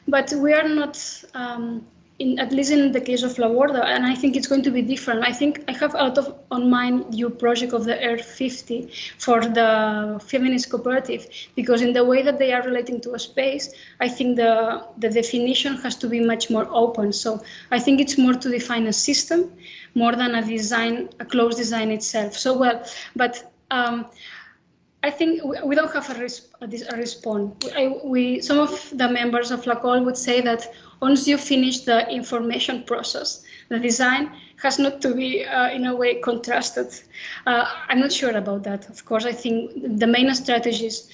but we are not, at least in the case of LaBorda, and I think it's going to be different. I think I have a lot on mind your project of the R50 for the feminist cooperative, because in the way that they are relating to a space, I think the definition has to be much more open. So I think it's more to define a system more than a closed design itself. So well, but I think we don't have a response. Some of the members of Lacol would say that once you finish the information process, the design has not to be, in a way, contrasted. I'm not sure about that. Of course, I think the main strategies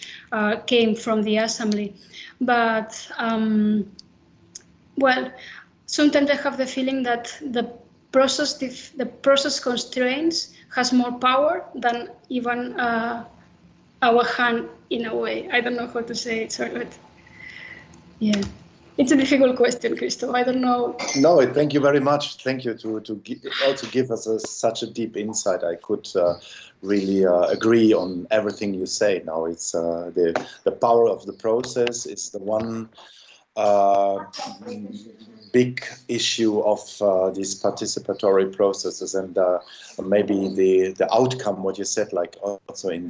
came from the assembly. But, well, sometimes I have the feeling that the process constraints has more power than even our hand, in a way. I don't know how to say it, sorry, but yeah. It's a difficult question, Christoph. I don't know. No, thank you very much. Thank you to also give us such a deep insight. I could really agree on everything you say. Now it's the power of the process. It's the one big issue of these participatory processes, and maybe the outcome. What you said, like also in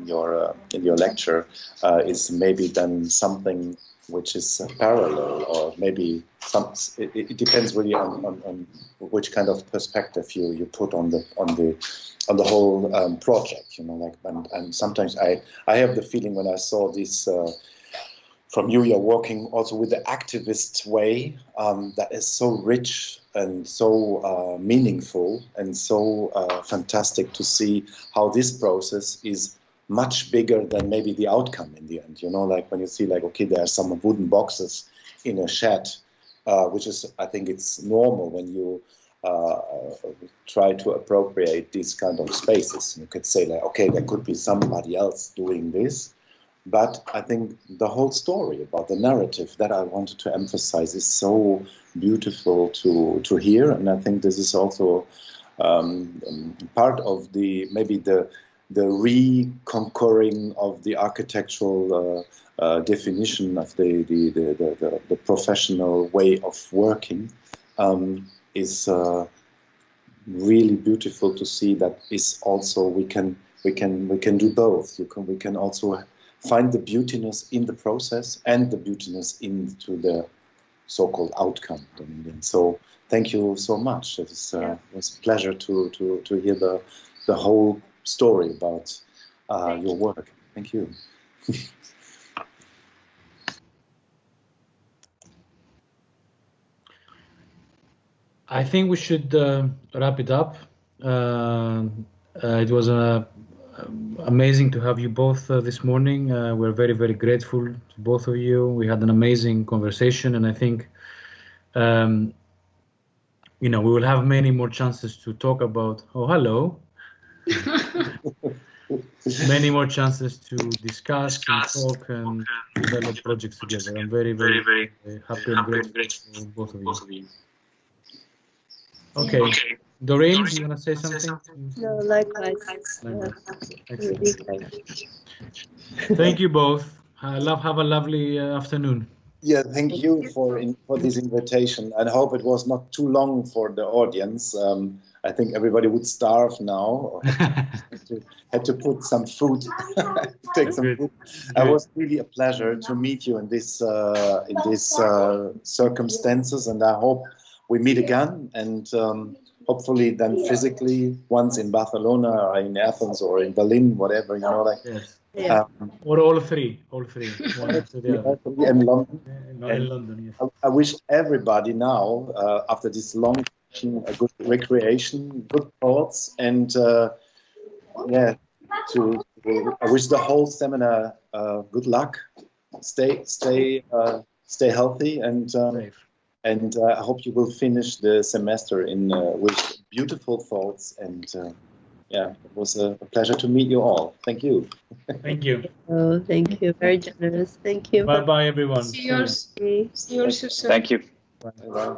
your lecture, is maybe then something which is parallel, or maybe it depends really on which kind of perspective you put on the whole project, you know, like, and sometimes I have the feeling when I saw this from you're working also with the activist way, that is so rich and so meaningful and so fantastic to see how this process is much bigger than maybe the outcome in the end, you know, like when you see like, okay, there are some wooden boxes in a shed, which is, I think it's normal when you try to appropriate these kind of spaces. You could say like, okay, there could be somebody else doing this, but I think the whole story about the narrative that I wanted to emphasize is so beautiful to hear, and I think this is also part of maybe the reconquering of the architectural definition of the professional way of working, is really beautiful to see that is also we can do both. We can also find the beautiness in the process and the beautiness into the so-called outcome. And so thank you so much. It was a pleasure to hear the whole story about your work. Thank you. I think we should wrap it up. It was amazing to have you both this morning. We're very, very grateful to both of you. We had an amazing conversation, and I think we will have many more chances to talk about. Oh, hello. Many more chances to discuss and talk and develop projects together. I'm very, very, very happy and grateful for both of you. Okay. Doreen, do you want to say something? No, likewise. Thank you both. Have a lovely afternoon. Yeah, thank you for this invitation. I hope it was not too long for the audience. I think everybody would starve now. Had to put some food, take some food. It was really a pleasure to meet you in this circumstances, and I hope we meet again, and hopefully then physically, once in Barcelona or in Athens or in Berlin, whatever, Yes. Or all three, one after the other. In London. Not in London, yes. I wish everybody now, after this long session, a good recreation, good thoughts, and I wish the whole seminar good luck. Stay healthy, and I hope you will finish the semester with beautiful thoughts. And it was a pleasure to meet you all. Thank you. Thank you. Oh, thank you. Very generous. Thank you. Bye-bye, everyone. See you all soon. Thank you. Bye.